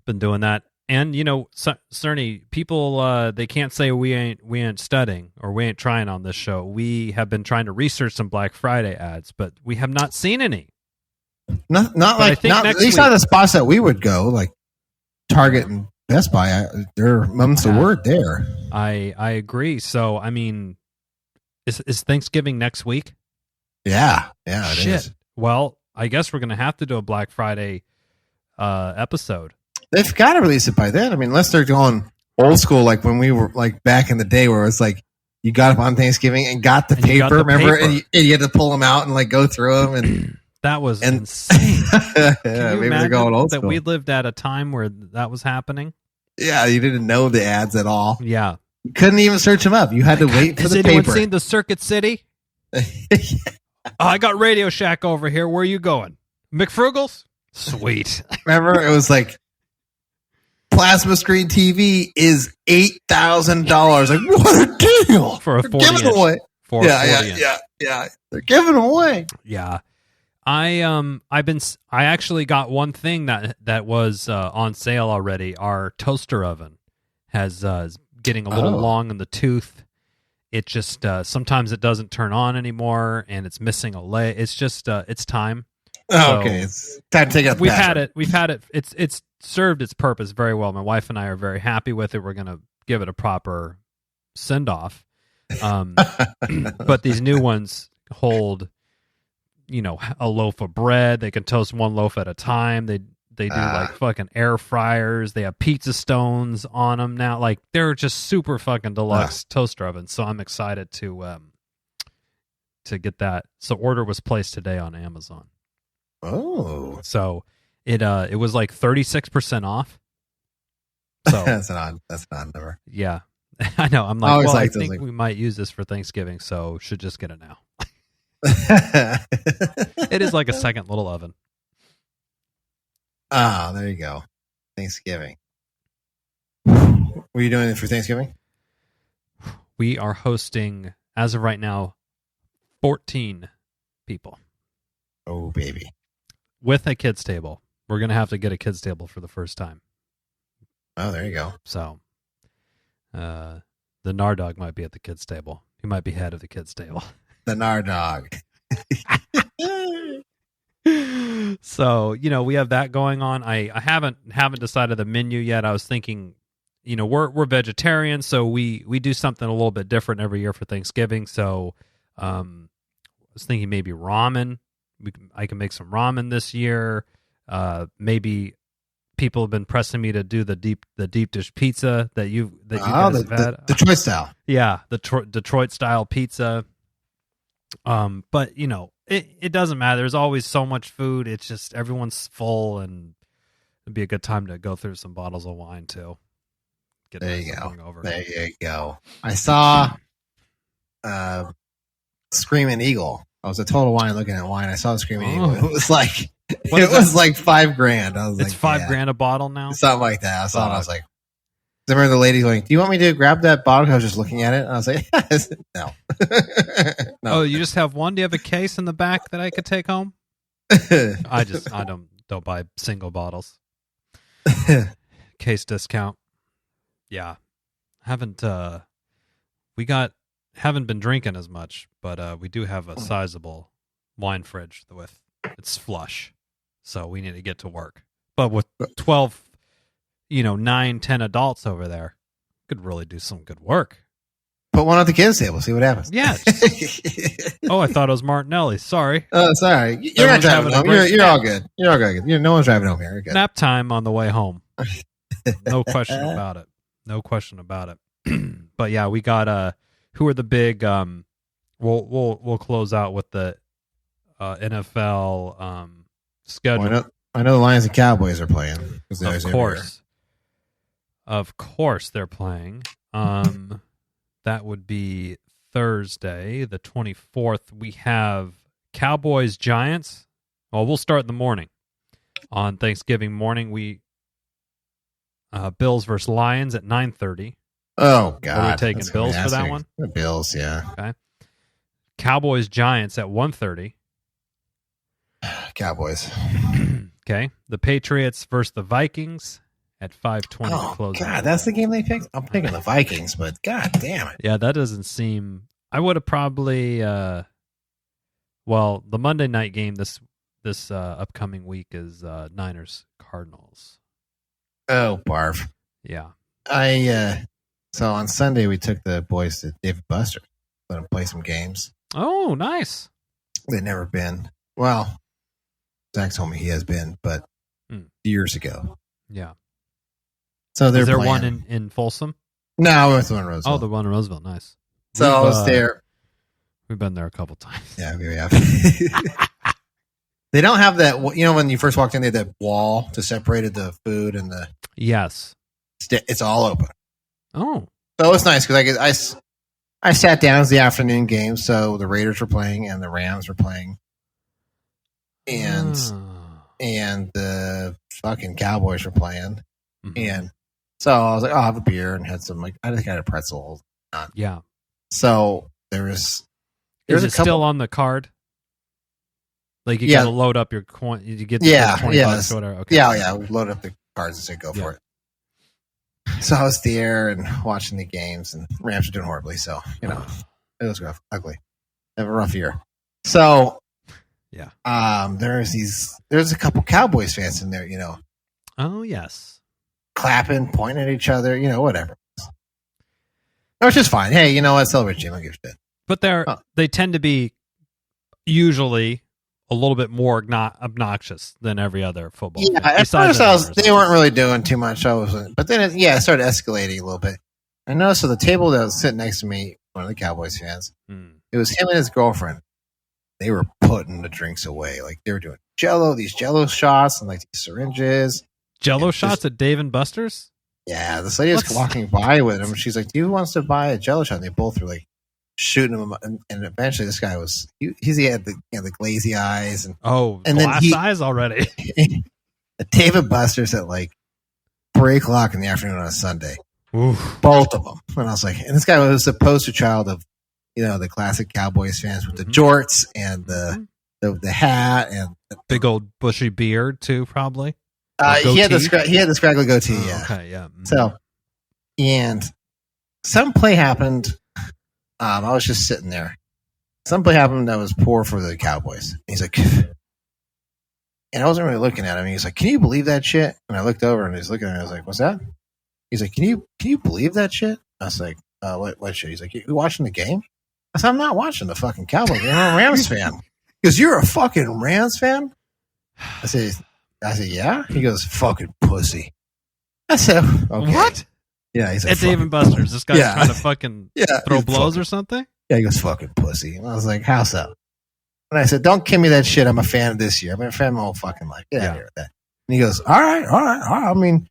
doing that. And Cerny, people they can't say we ain't studying or we ain't trying on this show. We have been trying to research some Black Friday ads, but we have not seen any. Not at least not the spots that we would go, like Target and Best Buy. They're mum's the word there. I agree. So I mean, is Thanksgiving next week? Yeah, it is. Well, I guess we're gonna have to do a Black Friday episode. They've got to release it by then. I mean, unless they're going old school, like when we were like back in the day, where it's like you got up on Thanksgiving and got the paper, remember, and you had to pull them out and like go through them, and that was insane. Yeah, maybe they're going old school. That we lived at a time where that was happening. Yeah, you didn't know the ads at all. Yeah, you couldn't even search them up. You had to wait for the paper. Has anyone seen the Circuit City? I got Radio Shack over here. Where are you going? McFrugal's? Sweet. Remember, it was like plasma screen TV is $8,000. Like, what a deal for a 40 giving away. For yeah. They're giving away. Yeah. I actually got one thing that was on sale already. Our toaster oven has is getting a little long in the tooth. It just sometimes it doesn't turn on anymore, and it's missing a leg. It's just it's time. Okay, it's time to take out the password. We've had it. It's served its purpose very well. My wife and I are very happy with it. We're going to give it a proper send off. But these new ones hold, a loaf of bread. They can toast one loaf at a time. They do like fucking air fryers. They have pizza stones on them now. Like they're just super fucking deluxe toaster ovens. So I'm excited to get that. So order was placed today on Amazon. Oh, so it was like 36% off. So that's an odd number. Yeah, I know. I'm like, I think we might use this for Thanksgiving, so should just get it now. It is like a second little oven. Ah, there you go. Thanksgiving. What are you doing for Thanksgiving? We are hosting, as of right now, 14 people. Oh, baby. With a kids table. We're going to have to get a kids table for the first time. Oh, there you go. So, the Nardog might be at the kids table. He might be head of the kids table. The Nardog. So, we have that going on. I haven't decided the menu yet. I was thinking, we're vegetarian, so we do something a little bit different every year for Thanksgiving. So, I was thinking maybe ramen. I can make some ramen this year. Maybe people have been pressing me to do the deep dish pizza that you guys have had. The Detroit style. Yeah, the Detroit style pizza. But it doesn't matter. There's always so much food. It's just everyone's full, and it'd be a good time to go through some bottles of wine too. There you go. I saw Screaming Eagle. I was a total wine looking at wine. I saw the Screaming Eagle. It was like like $5,000. I was like, it's $5,000 a bottle now. Something like that. I saw it. I was like, I remember the lady going, "Do you want me to grab that bottle?" I was just looking at it. And I was like, "No." No. Oh, you just have one? Do you have a case in the back that I could take home? I don't buy single bottles. Case discount. Yeah, haven't been drinking as much, but we do have a sizable wine fridge with it's flush, so we need to get to work. But with 12, 9, 10 adults over there, could really do some good work. Put one at the kids' table, see what happens. Yeah. Oh, I thought it was Martinelli. Sorry. Oh, sorry. You're not driving home. You're all good. You're all good. No one's driving home here. You're good. Nap time on the way home. No question about it. No question about it. But yeah, we got who are the big we'll close out with the NFL schedule. I know the Lions and Cowboys are playing. Of course they're playing. That would be Thursday, the 24th. We have Cowboys Giants. Well, we'll start in the morning. On Thanksgiving morning, we Bills versus Lions at 9:30. Oh God! Are we taking Bills for that one? The Bills, yeah. Okay. Cowboys Giants at 1:30. Cowboys. Okay. The Patriots versus the Vikings at 5:20 to close. God, that's the game they picked. I'm picking the Vikings, but God damn it. Yeah, that doesn't seem. I would have probably. Well, the Monday night game this upcoming week is Niners Cardinals. Oh, barf. Yeah. So on Sunday we took the boys to David Buster's. Let them play some games. Oh, nice. They've never been. Well, Zach told me he has been, but years ago. Yeah. So is there one in Folsom? No, it's the one in Roseville. Oh, the one in Roseville. Nice. So I was there. We've been there a couple times. Yeah, we have. They don't have that. When you first walked in, they had that wall to separated the food and the. Yes. It's all open. Oh. So it's nice because I sat down. It was the afternoon game, so the Raiders were playing and the Rams were playing, and the fucking Cowboys were playing, and so I was like, I'll have a beer and had some I think I had a pretzel. Yeah. So there was. Is it still on the card? Like you gotta load up your coin. You get $20 or whatever. Okay. Yeah. We load up the cards and say go for it. So I was there and watching the games, and Rams are doing horribly. So it was rough, ugly. Have a rough year. So there's a couple Cowboys fans in there, Oh yes, clapping, pointing at each other, whatever. Which is fine. Hey, you know what? Celebrate team. I don't give a shit. But they tend to be usually a little bit more obnoxious than every other football. Yeah, at first they weren't really doing too much. But then it started escalating a little bit. I noticed so the table that was sitting next to me, one of the Cowboys fans, it was him and his girlfriend. They were putting the drinks away, like they were doing these Jello shots and like these syringes. Jello shots at Dave and Buster's. Yeah, this lady was walking by with him. She's like, "Who wants to buy a Jello shot?" And they both were like shooting him, and eventually this guy he had the glazy eyes and glass eyes already. David Buster's at like 3:00 in the afternoon on a Sunday. Oof. Both of them, and I was like, and this guy was the poster child of the classic Cowboys fans with the jorts and the hat and big old bushy beard too, probably. He had the scraggly goatee. Oh, yeah. Okay. Yeah. So, and some play happened. I was just sitting there. Some play happened that was poor for the Cowboys. He's like, and I wasn't really looking at him. He's like, "Can you believe that shit?" And I looked over and he's looking at me. I was like, "What's that?" He's like, "Can you believe that shit?" I was like, "What shit?" He's like, "You watching the game?" I said, "I'm not watching the fucking Cowboys. I'm a Rams fan." Because you're a fucking Rams fan. I said, "Yeah." He goes, "Fucking pussy." I said, "Okay." What? Yeah, he's like, it's Dave and Buster's. This guy's trying to fucking throw blows or something? Yeah, he goes, "Fucking pussy." And I was like, "How so?" And I said, "Don't give me that shit. I'm a fan of this year. I've been a fan of my whole fucking life. Get out of here with that." And he goes, all right. I mean,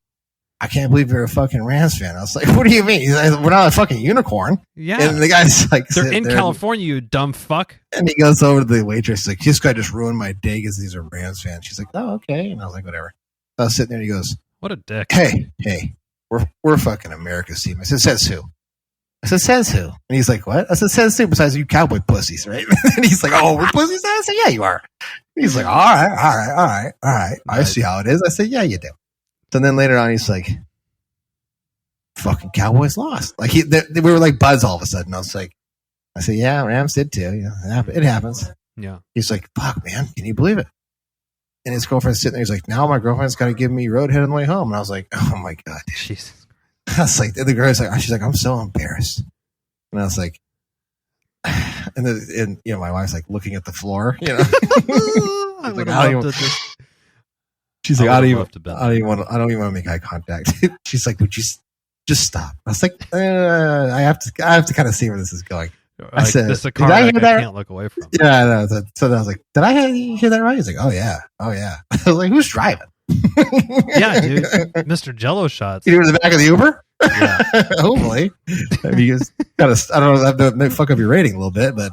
I can't believe you're a fucking Rams fan. I was like, "What do you mean?" He's like, "We're not a fucking unicorn." Yeah. And the guy's like, "They're in California, you dumb fuck." And he goes over to the waitress, like, "This guy just ruined my day because these are Rams fans." She's like, "Oh, okay." And I was like, "Whatever." So I was sitting there and he goes, "What a dick." Hey, we're fucking America's team. I said, "Says who?" I said, "Says who?" And he's like, "What?" I said, "Says who besides you Cowboy pussies, right?" And he's like, "Oh, we're pussies?" I said, "Yeah, you are." He's like, all right. I see how it is. I said, "Yeah, you do." So then later on, he's like, "Fucking Cowboys lost." Like we were like buds all of a sudden. I said, "Yeah, Rams did too. Yeah, it happens." Yeah. He's like, "Fuck, man, can you believe it?" And his girlfriend's sitting there. He's like, "Now my girlfriend's got to give me roadhead on the way home." And I was like, "Oh my god, Jesus." I was like, the girl's like, she's like, "I'm so embarrassed." And I was like, and my wife's like looking at the floor, I like, she's like, I don't even want to make eye contact. She's like, "Would you just stop?" I was like, I have to kind of see where this is going. I said, "This is a car that I can't look away from." Yeah, no, so I was like, "Did I hear that right?" He's like, "Oh yeah." I was like, "Who's driving?" Yeah, dude, Mr. Jello shots. You were in the back of the Uber? Yeah, hopefully. I mean, you gotta, I don't know, that may fuck up your rating a little bit, but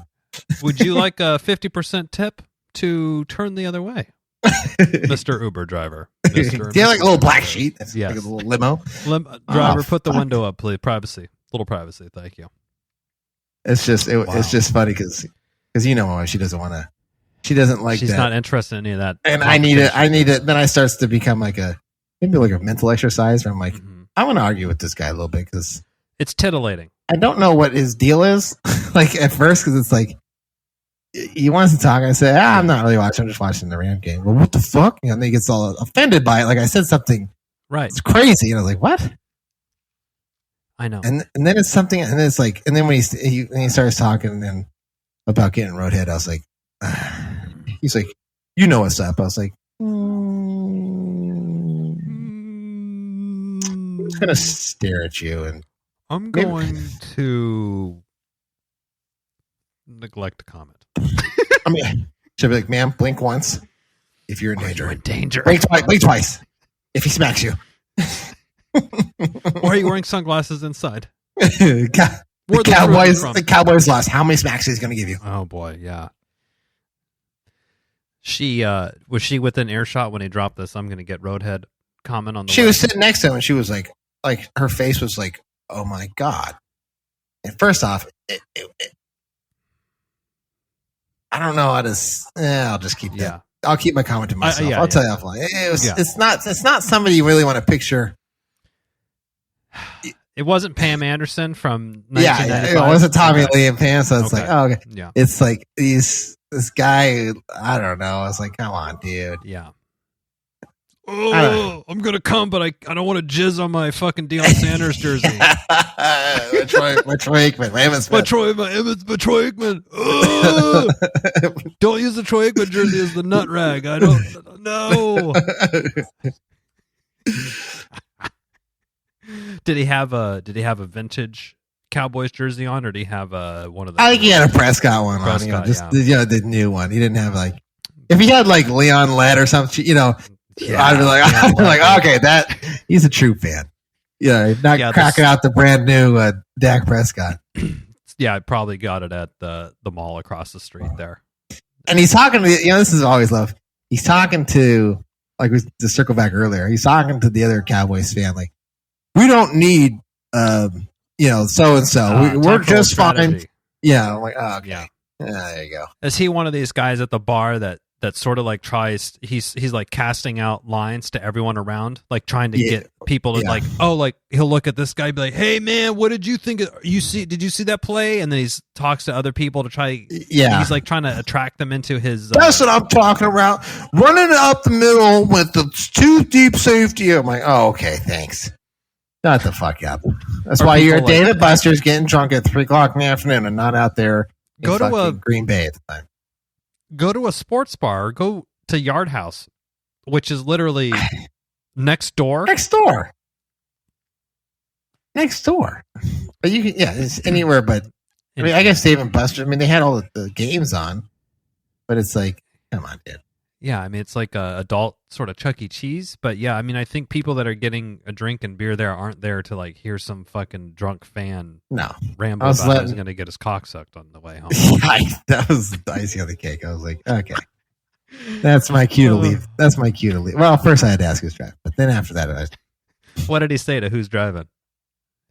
would you like a 50% tip to turn the other way, Mr. Uber driver? Do you have like a little black sheet? That's yes. Like a little limo. Driver, put the window up, please. Privacy, little privacy. Thank you. It's just it's just funny because my wife, she doesn't want to. She doesn't like. She's that. Not interested in any of that. And I need it. Then I starts to become like maybe a mental exercise where I'm like, I want to argue with this guy a little bit because it's titillating. I don't know what his deal is. Like at first, because it's like he wants to talk. I say, I'm not really watching. I'm just watching the Ram game. Well, what the fuck? And then he gets all offended by it. Like I said something. Right. It's crazy. And I was like, what? I know. And then it's something. And then it's like, and then when he starts talking and then about getting roadhead, I was like, he's like, "You know what's up?" I was like, I'm just gonna stare at you, and I'm going to neglect to comment. I mean, should be like, "Ma'am, blink once if you're in danger. You're in danger. Blink twice if he smacks you." Or are you wearing sunglasses inside? The Cowboys lost. How many smacks is he going to give you? Oh boy, yeah. She was she within earshot when he dropped this? I'm going to get roadhead comment on the. She was sitting next to him, and she was like her face was like, "Oh my god!" And first off, I don't know how to. I'll just keep that. Yeah. I'll keep my comment to myself. I'll tell you offline. Yeah. It's not somebody you really want to picture. It wasn't Pam Anderson from 1995. Yeah, it wasn't Tommy Lee and Pam. So it's like, oh, okay. Yeah. It's like this guy. I don't know. I was like, come on, dude. Yeah. Oh, I'm gonna come, but I don't want to jizz on my fucking Deion Sanders jersey. my Troy Aikman, my Emmett Smith. My Troy Aikman. Oh, don't use the Troy Aikman jersey as the nut rag. I don't know. Did he have a vintage Cowboys jersey on, or did he have one of the? I think he had a Prescott one on. The new one. He didn't have like. If he had like Leon Lett or something, I'd be like, okay, he's a true fan. Yeah, not cracking out the brand new Dak Prescott. Yeah, I probably got it at the mall across the street there. And he's talking to this is always love. He's talking to to circle back earlier. He's talking to the other Cowboys fan like. We don't need, so and so. We're just fine. Yeah, I'm like, oh, okay. Yeah, there you go. Is he one of these guys at the bar that sort of like tries? He's like casting out lines to everyone around, like trying to get people to he'll look at this guy, and be like, "Hey man, what did you think? Did you see that play?" And then he talks to other people to try. Yeah, he's like trying to attract them into his. That's what I'm talking about. Running up the middle with the two deep safety. I'm like, oh, okay, thanks. Shut the fuck up. That's why you're David Buster's getting drunk at 3:00 in the afternoon and not out there in Green Bay at the time. Go to a sports bar or go to Yard House, which is literally next door. Next door. But you can, it's anywhere but. I mean, I guess Dave and Buster. I mean, they had all the games on, but it's like, come on, dude. Yeah, I mean, it's like a adult sort of Chuck E. Cheese, but yeah, I mean, I think people that are getting a drink and beer there aren't there to like hear some fucking drunk fan ramble about how he's going to get his cock sucked on the way home. That was the icing on the cake. I was like, okay, that's my cue to leave. Well, first I had to ask who's driving, but then after that, what did he say to who's driving?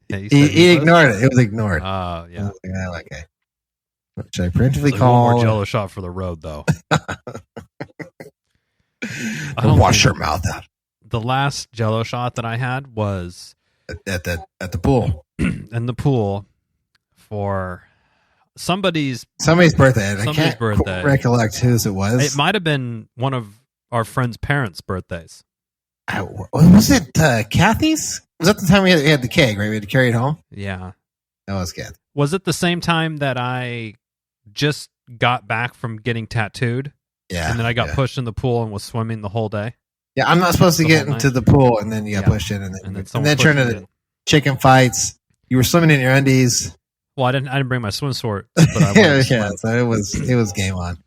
Yeah, he ignored it. It was ignored. Oh, yeah. Okay. Should I preemptively call? One more Jello shot for the road, though. Wash your mouth out. The last Jello shot that I had was at the pool. In the pool for somebody's birthday. I can't recollect whose it was. It might have been one of our friends' parents' birthdays. Was it Kathy's? Was that the time we had the keg, right? We had to carry it home? Yeah. That was Kathy. Was it the same time that I just got back from getting tattooed? Yeah. And then I got pushed in the pool and was swimming the whole day? Yeah, I'm not supposed to get into the pool, and then you got pushed in, and then turned into chicken fights. You were swimming in your undies. Well, I didn't bring my swim shorts, but I so it was game on.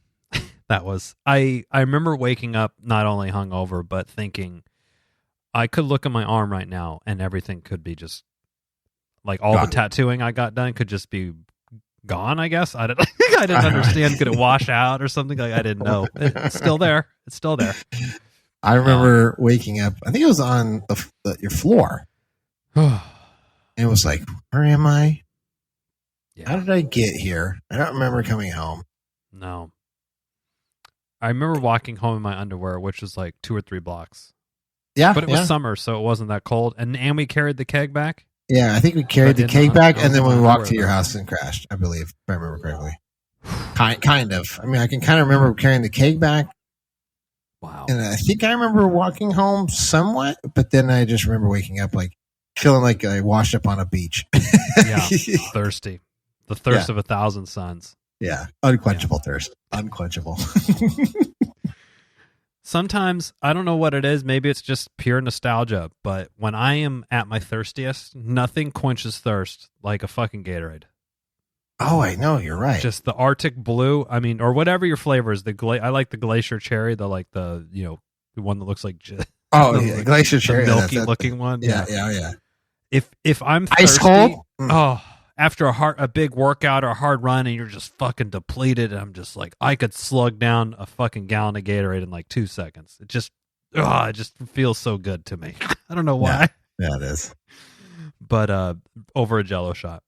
That was I remember waking up not only hungover, but thinking I could look at my arm right now and everything could be just like all the tattooing I got done could just be gone, I guess. I didn't understand. Could it wash out or something? Like I didn't know. It's still there. I remember waking up. I think it was on your floor. And it was like, where am I? Yeah. How did I get here? I don't remember coming home. No. I remember walking home in my underwear, which was like 2 or 3 blocks. Yeah. But it was summer, so it wasn't that cold. And we carried the keg back? Yeah, I think we carried the keg back, and then we walked to your house and crashed, I believe, if I remember correctly. Kind of. I mean, I can kind of remember carrying the keg back. Wow. And I think I remember walking home somewhat, but then I just remember waking up like feeling like I washed up on a beach. Yeah, thirsty. The thirst of 1,000 suns. Yeah, unquenchable thirst. Unquenchable. Sometimes, I don't know what it is, maybe it's just pure nostalgia, but when I am at my thirstiest, nothing quenches thirst like a fucking Gatorade. Oh, I know, you're right. Just the Arctic Blue, I mean, or whatever your flavor is. I like the Glacier Cherry, the one that looks like Glacier Cherry, the milky looking one. Yeah. If I'm thirsty, ice cold. After a big workout or a hard run and you're just fucking depleted, and I'm just like, I could slug down a fucking gallon of Gatorade in like 2 seconds. It just feels so good to me. I don't know why. Yeah, it is. But over a Jello shot,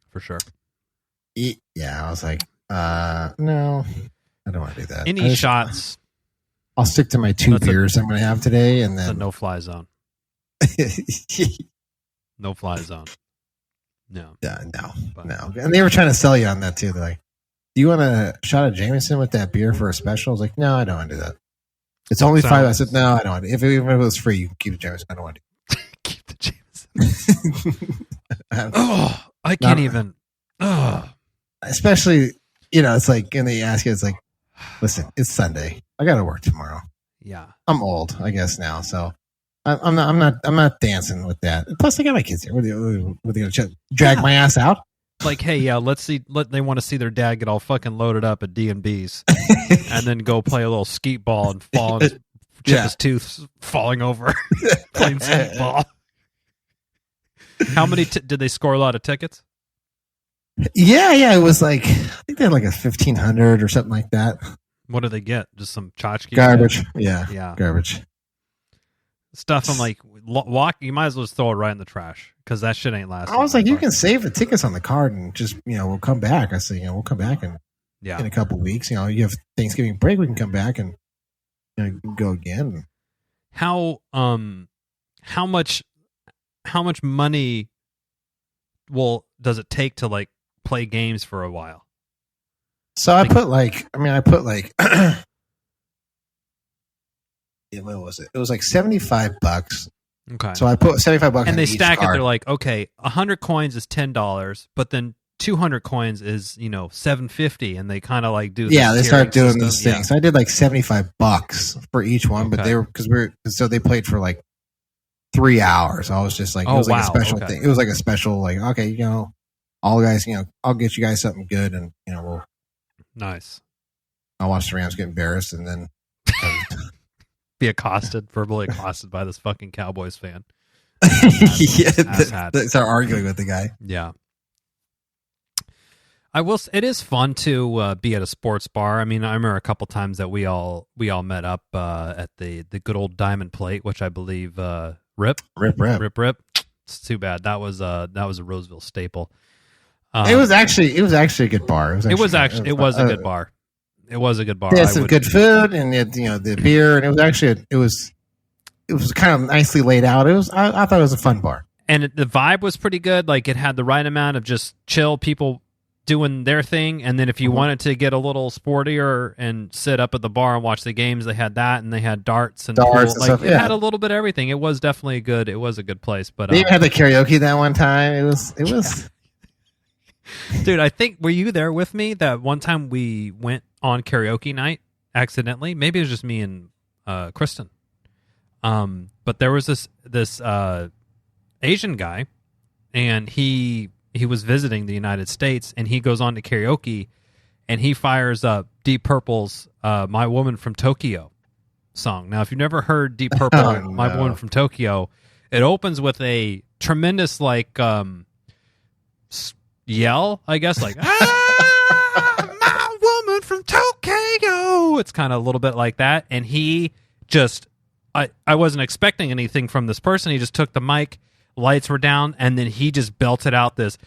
for sure. Yeah, I was like, no. I don't want to do that. Any shots? I'll stick to my 2 beers I'm going to have today, and then a no-fly zone. No-fly zone. No. No. And they were trying to sell you on that too. They're like, "Do you want a shot of Jameson with that beer for a special?" I was like, "No, I don't want to do that. It's only $5." I said, "No, I don't want to. If it was free, you can keep the Jameson. I don't want to keep the Jameson." I can't even. Especially, it's like, and they ask you, it's like, listen, it's Sunday. I got to work tomorrow. Yeah, I'm old, I guess now, so I'm not dancing with that. Plus, I got my kids here. What are they gonna drag my ass out? Like, hey, yeah, let's see. They want to see their dad get all fucking loaded up at D&B's, and then go play a little skeet ball and fall and chip his tooth, falling over playing skeet ball. How many did they score? A lot of tickets. Yeah. It was like, I think they had like a 1,500 or something like that. What did they get? Just some tchotchke? Garbage. Yeah. Garbage. Stuff. I'm like, you might as well just throw it right in the trash because that shit ain't lasting. I was like, you can save the tickets on the card and just, we'll come back. I said, we'll come back in a couple of weeks. You have Thanksgiving break. We can come back and go again. How much money does it take to like play games for a while? So I put like what was it? It was like $75. Okay. So I put $75 and they stack card. it. They're like, okay, 100 coins is $10, but then 200 coins is $7.50, and they kind of like do they start doing these things. So I did like $75 for each one, but they were so they played for like 3 hours. I was just like, it was like a special thing. It was like a special, like, okay, all guys, I'll get you guys something good, and we'll nice. I'll watch the Rams get embarrassed, and then be verbally accosted by this fucking Cowboys fan. Start arguing with the guy. Yeah. It is fun to be at a sports bar. I mean, I remember a couple times that we all met up at the good old Diamond Plate, which I believe Rip. It's too bad. That was a Roseville staple. It was actually a good bar. It was a good bar. It was a good bar. They had some good food and the beer, and it was kind of nicely laid out. I thought it was a fun bar, and the vibe was pretty good. Like, it had the right amount of just chill people doing their thing, and then if you wanted to get a little sportier and sit up at the bar and watch the games, they had that, and they had darts and stuff. It had a little bit of everything. It was definitely a good place. But they even had the karaoke that one time. It was. Dude, I think, were you there with me that one time we went on karaoke night accidentally? Maybe it was just me and Kristen. But there was this Asian guy, and he was visiting the United States, and he goes on to karaoke, and he fires up Deep Purple's "My Woman from Tokyo" song. Now, if you've never heard Deep Purple, "My Woman from Tokyo," it opens with a tremendous yell, I guess, like "My woman from Tokyo." It's kind of a little bit like that, and he just, I wasn't expecting anything from this person. He just took the mic, lights were down, and then he just belted out this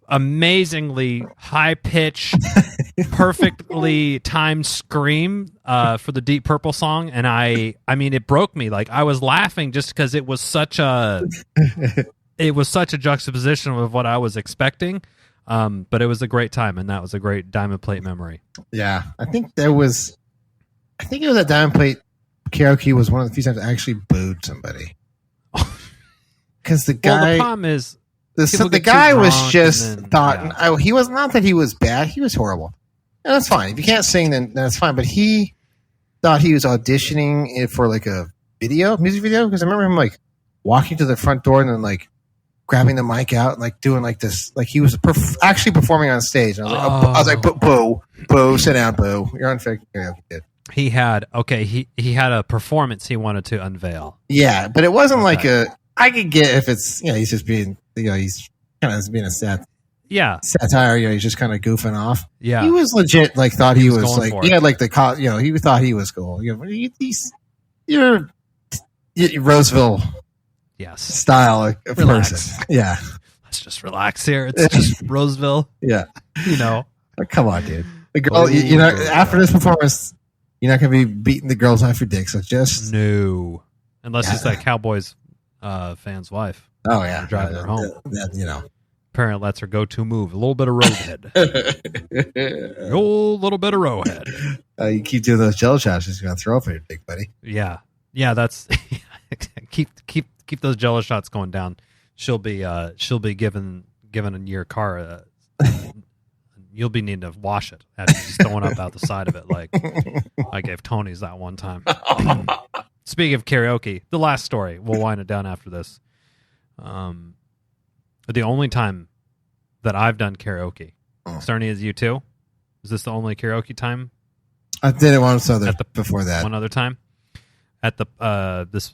amazingly high pitch, perfectly timed scream for the Deep Purple song, and I mean, it broke me. Like, I was laughing just because it was such a juxtaposition of what I was expecting. But it was a great time, and that was a great Diamond Plate memory. Yeah, I think it was at Diamond Plate karaoke was one of the few times I actually booed somebody. Because the guy, well, the problem is, the guy was just he was not that he was bad; he was horrible. And that's fine. If you can't sing, then that's fine. But he thought he was auditioning for like a music video. Because I remember him like walking to the front door and then like grabbing the mic out and like doing like this, like he was actually performing on stage. And I was like, boo, sit down, boo. You're unfit. Kid. He had a performance he wanted to unveil. Yeah, but it wasn't like I could get if it's he's just being he's kind of being a satire. He's just kind of goofing off. Yeah, he was legit. Like thought he was like he had like the he thought he was cool. You're Roseville. Yes. Style of person. Yeah. Let's just relax here. It's just Roseville. Yeah. Oh, come on, dude. The girl, you know, after this performance, you're not going to be beating the girls off your dick. So just no, unless it's that Cowboys fan's wife. Oh yeah, driving her home. You know, parent lets her go-to move a little bit of roadhead. Little bit of roadhead. You keep doing those jello shots, she's going to throw up in your dick, buddy. Yeah. That's keep those jello shots going down. She'll be given in your car. You'll be needing to wash it after she's throwing up out the side of it, like I gave Tony's that one time. Speaking of karaoke, the last story. We'll wind it down after this. The only time that I've done karaoke. Cerny, is you too? Is this the only karaoke time? I did it once before that. One other time at the this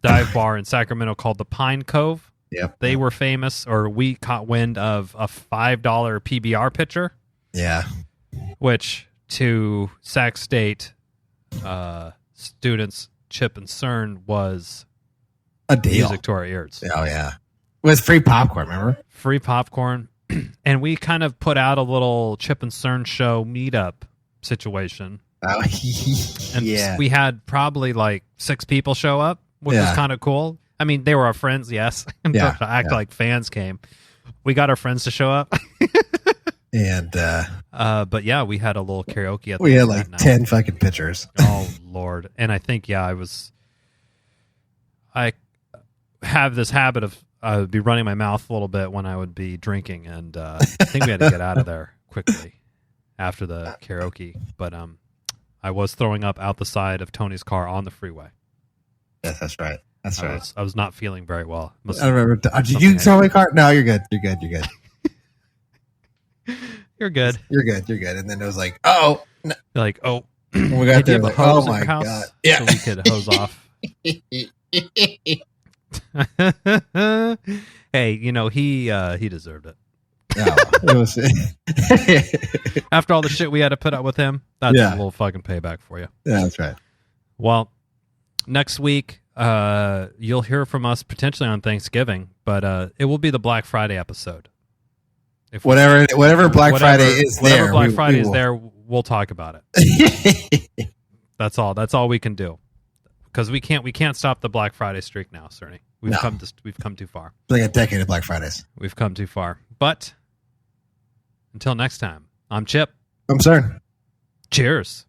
dive bar in Sacramento called the Pine Cove. Yep. They were famous, or we caught wind of a $5 PBR pitcher. Yeah. Which to Sac State students, Chip and Cern, was a deal. Music to our ears. Oh yeah. With free popcorn, remember? Free popcorn. And we kind of put out a little Chip and Cern show meetup situation. Oh, and we had probably like 6 people show up, which was kind of cool. I mean, they were our friends, yes. To act like fans came. We got our friends to show up. And but yeah, we had a little karaoke at the we had like 10 fucking pitchers. Oh Lord. And I think I have this habit of I would be running my mouth a little bit when I would be drinking, and I think we had to get out of there quickly after the karaoke. But I was throwing up out the side of Tony's car on the freeway. Yes, that's right. That's right. I was not feeling very well. I remember. Did you throw my car? No, you're good. You're good. You're good. You're good. You're good. You're good. And then it was like, oh, no. You're like, oh, we got there. Like, oh my god! Yeah, so we could hose off. Hey, you know, he deserved it. No, it was after all the shit we had to put up with him. That's a little fucking payback for you. Yeah, that's right. Well, next week you'll hear from us potentially on Thanksgiving, but it will be the Black Friday episode. Whatever Black Friday is there, Black Friday is there, we'll talk about it. That's all. That's all we can do. Because we can't stop the Black Friday streak now, Cerny. We've come too far. It's like a decade of Black Fridays. We've come too far. But until next time, I'm Chip. I'm Cern. Cheers.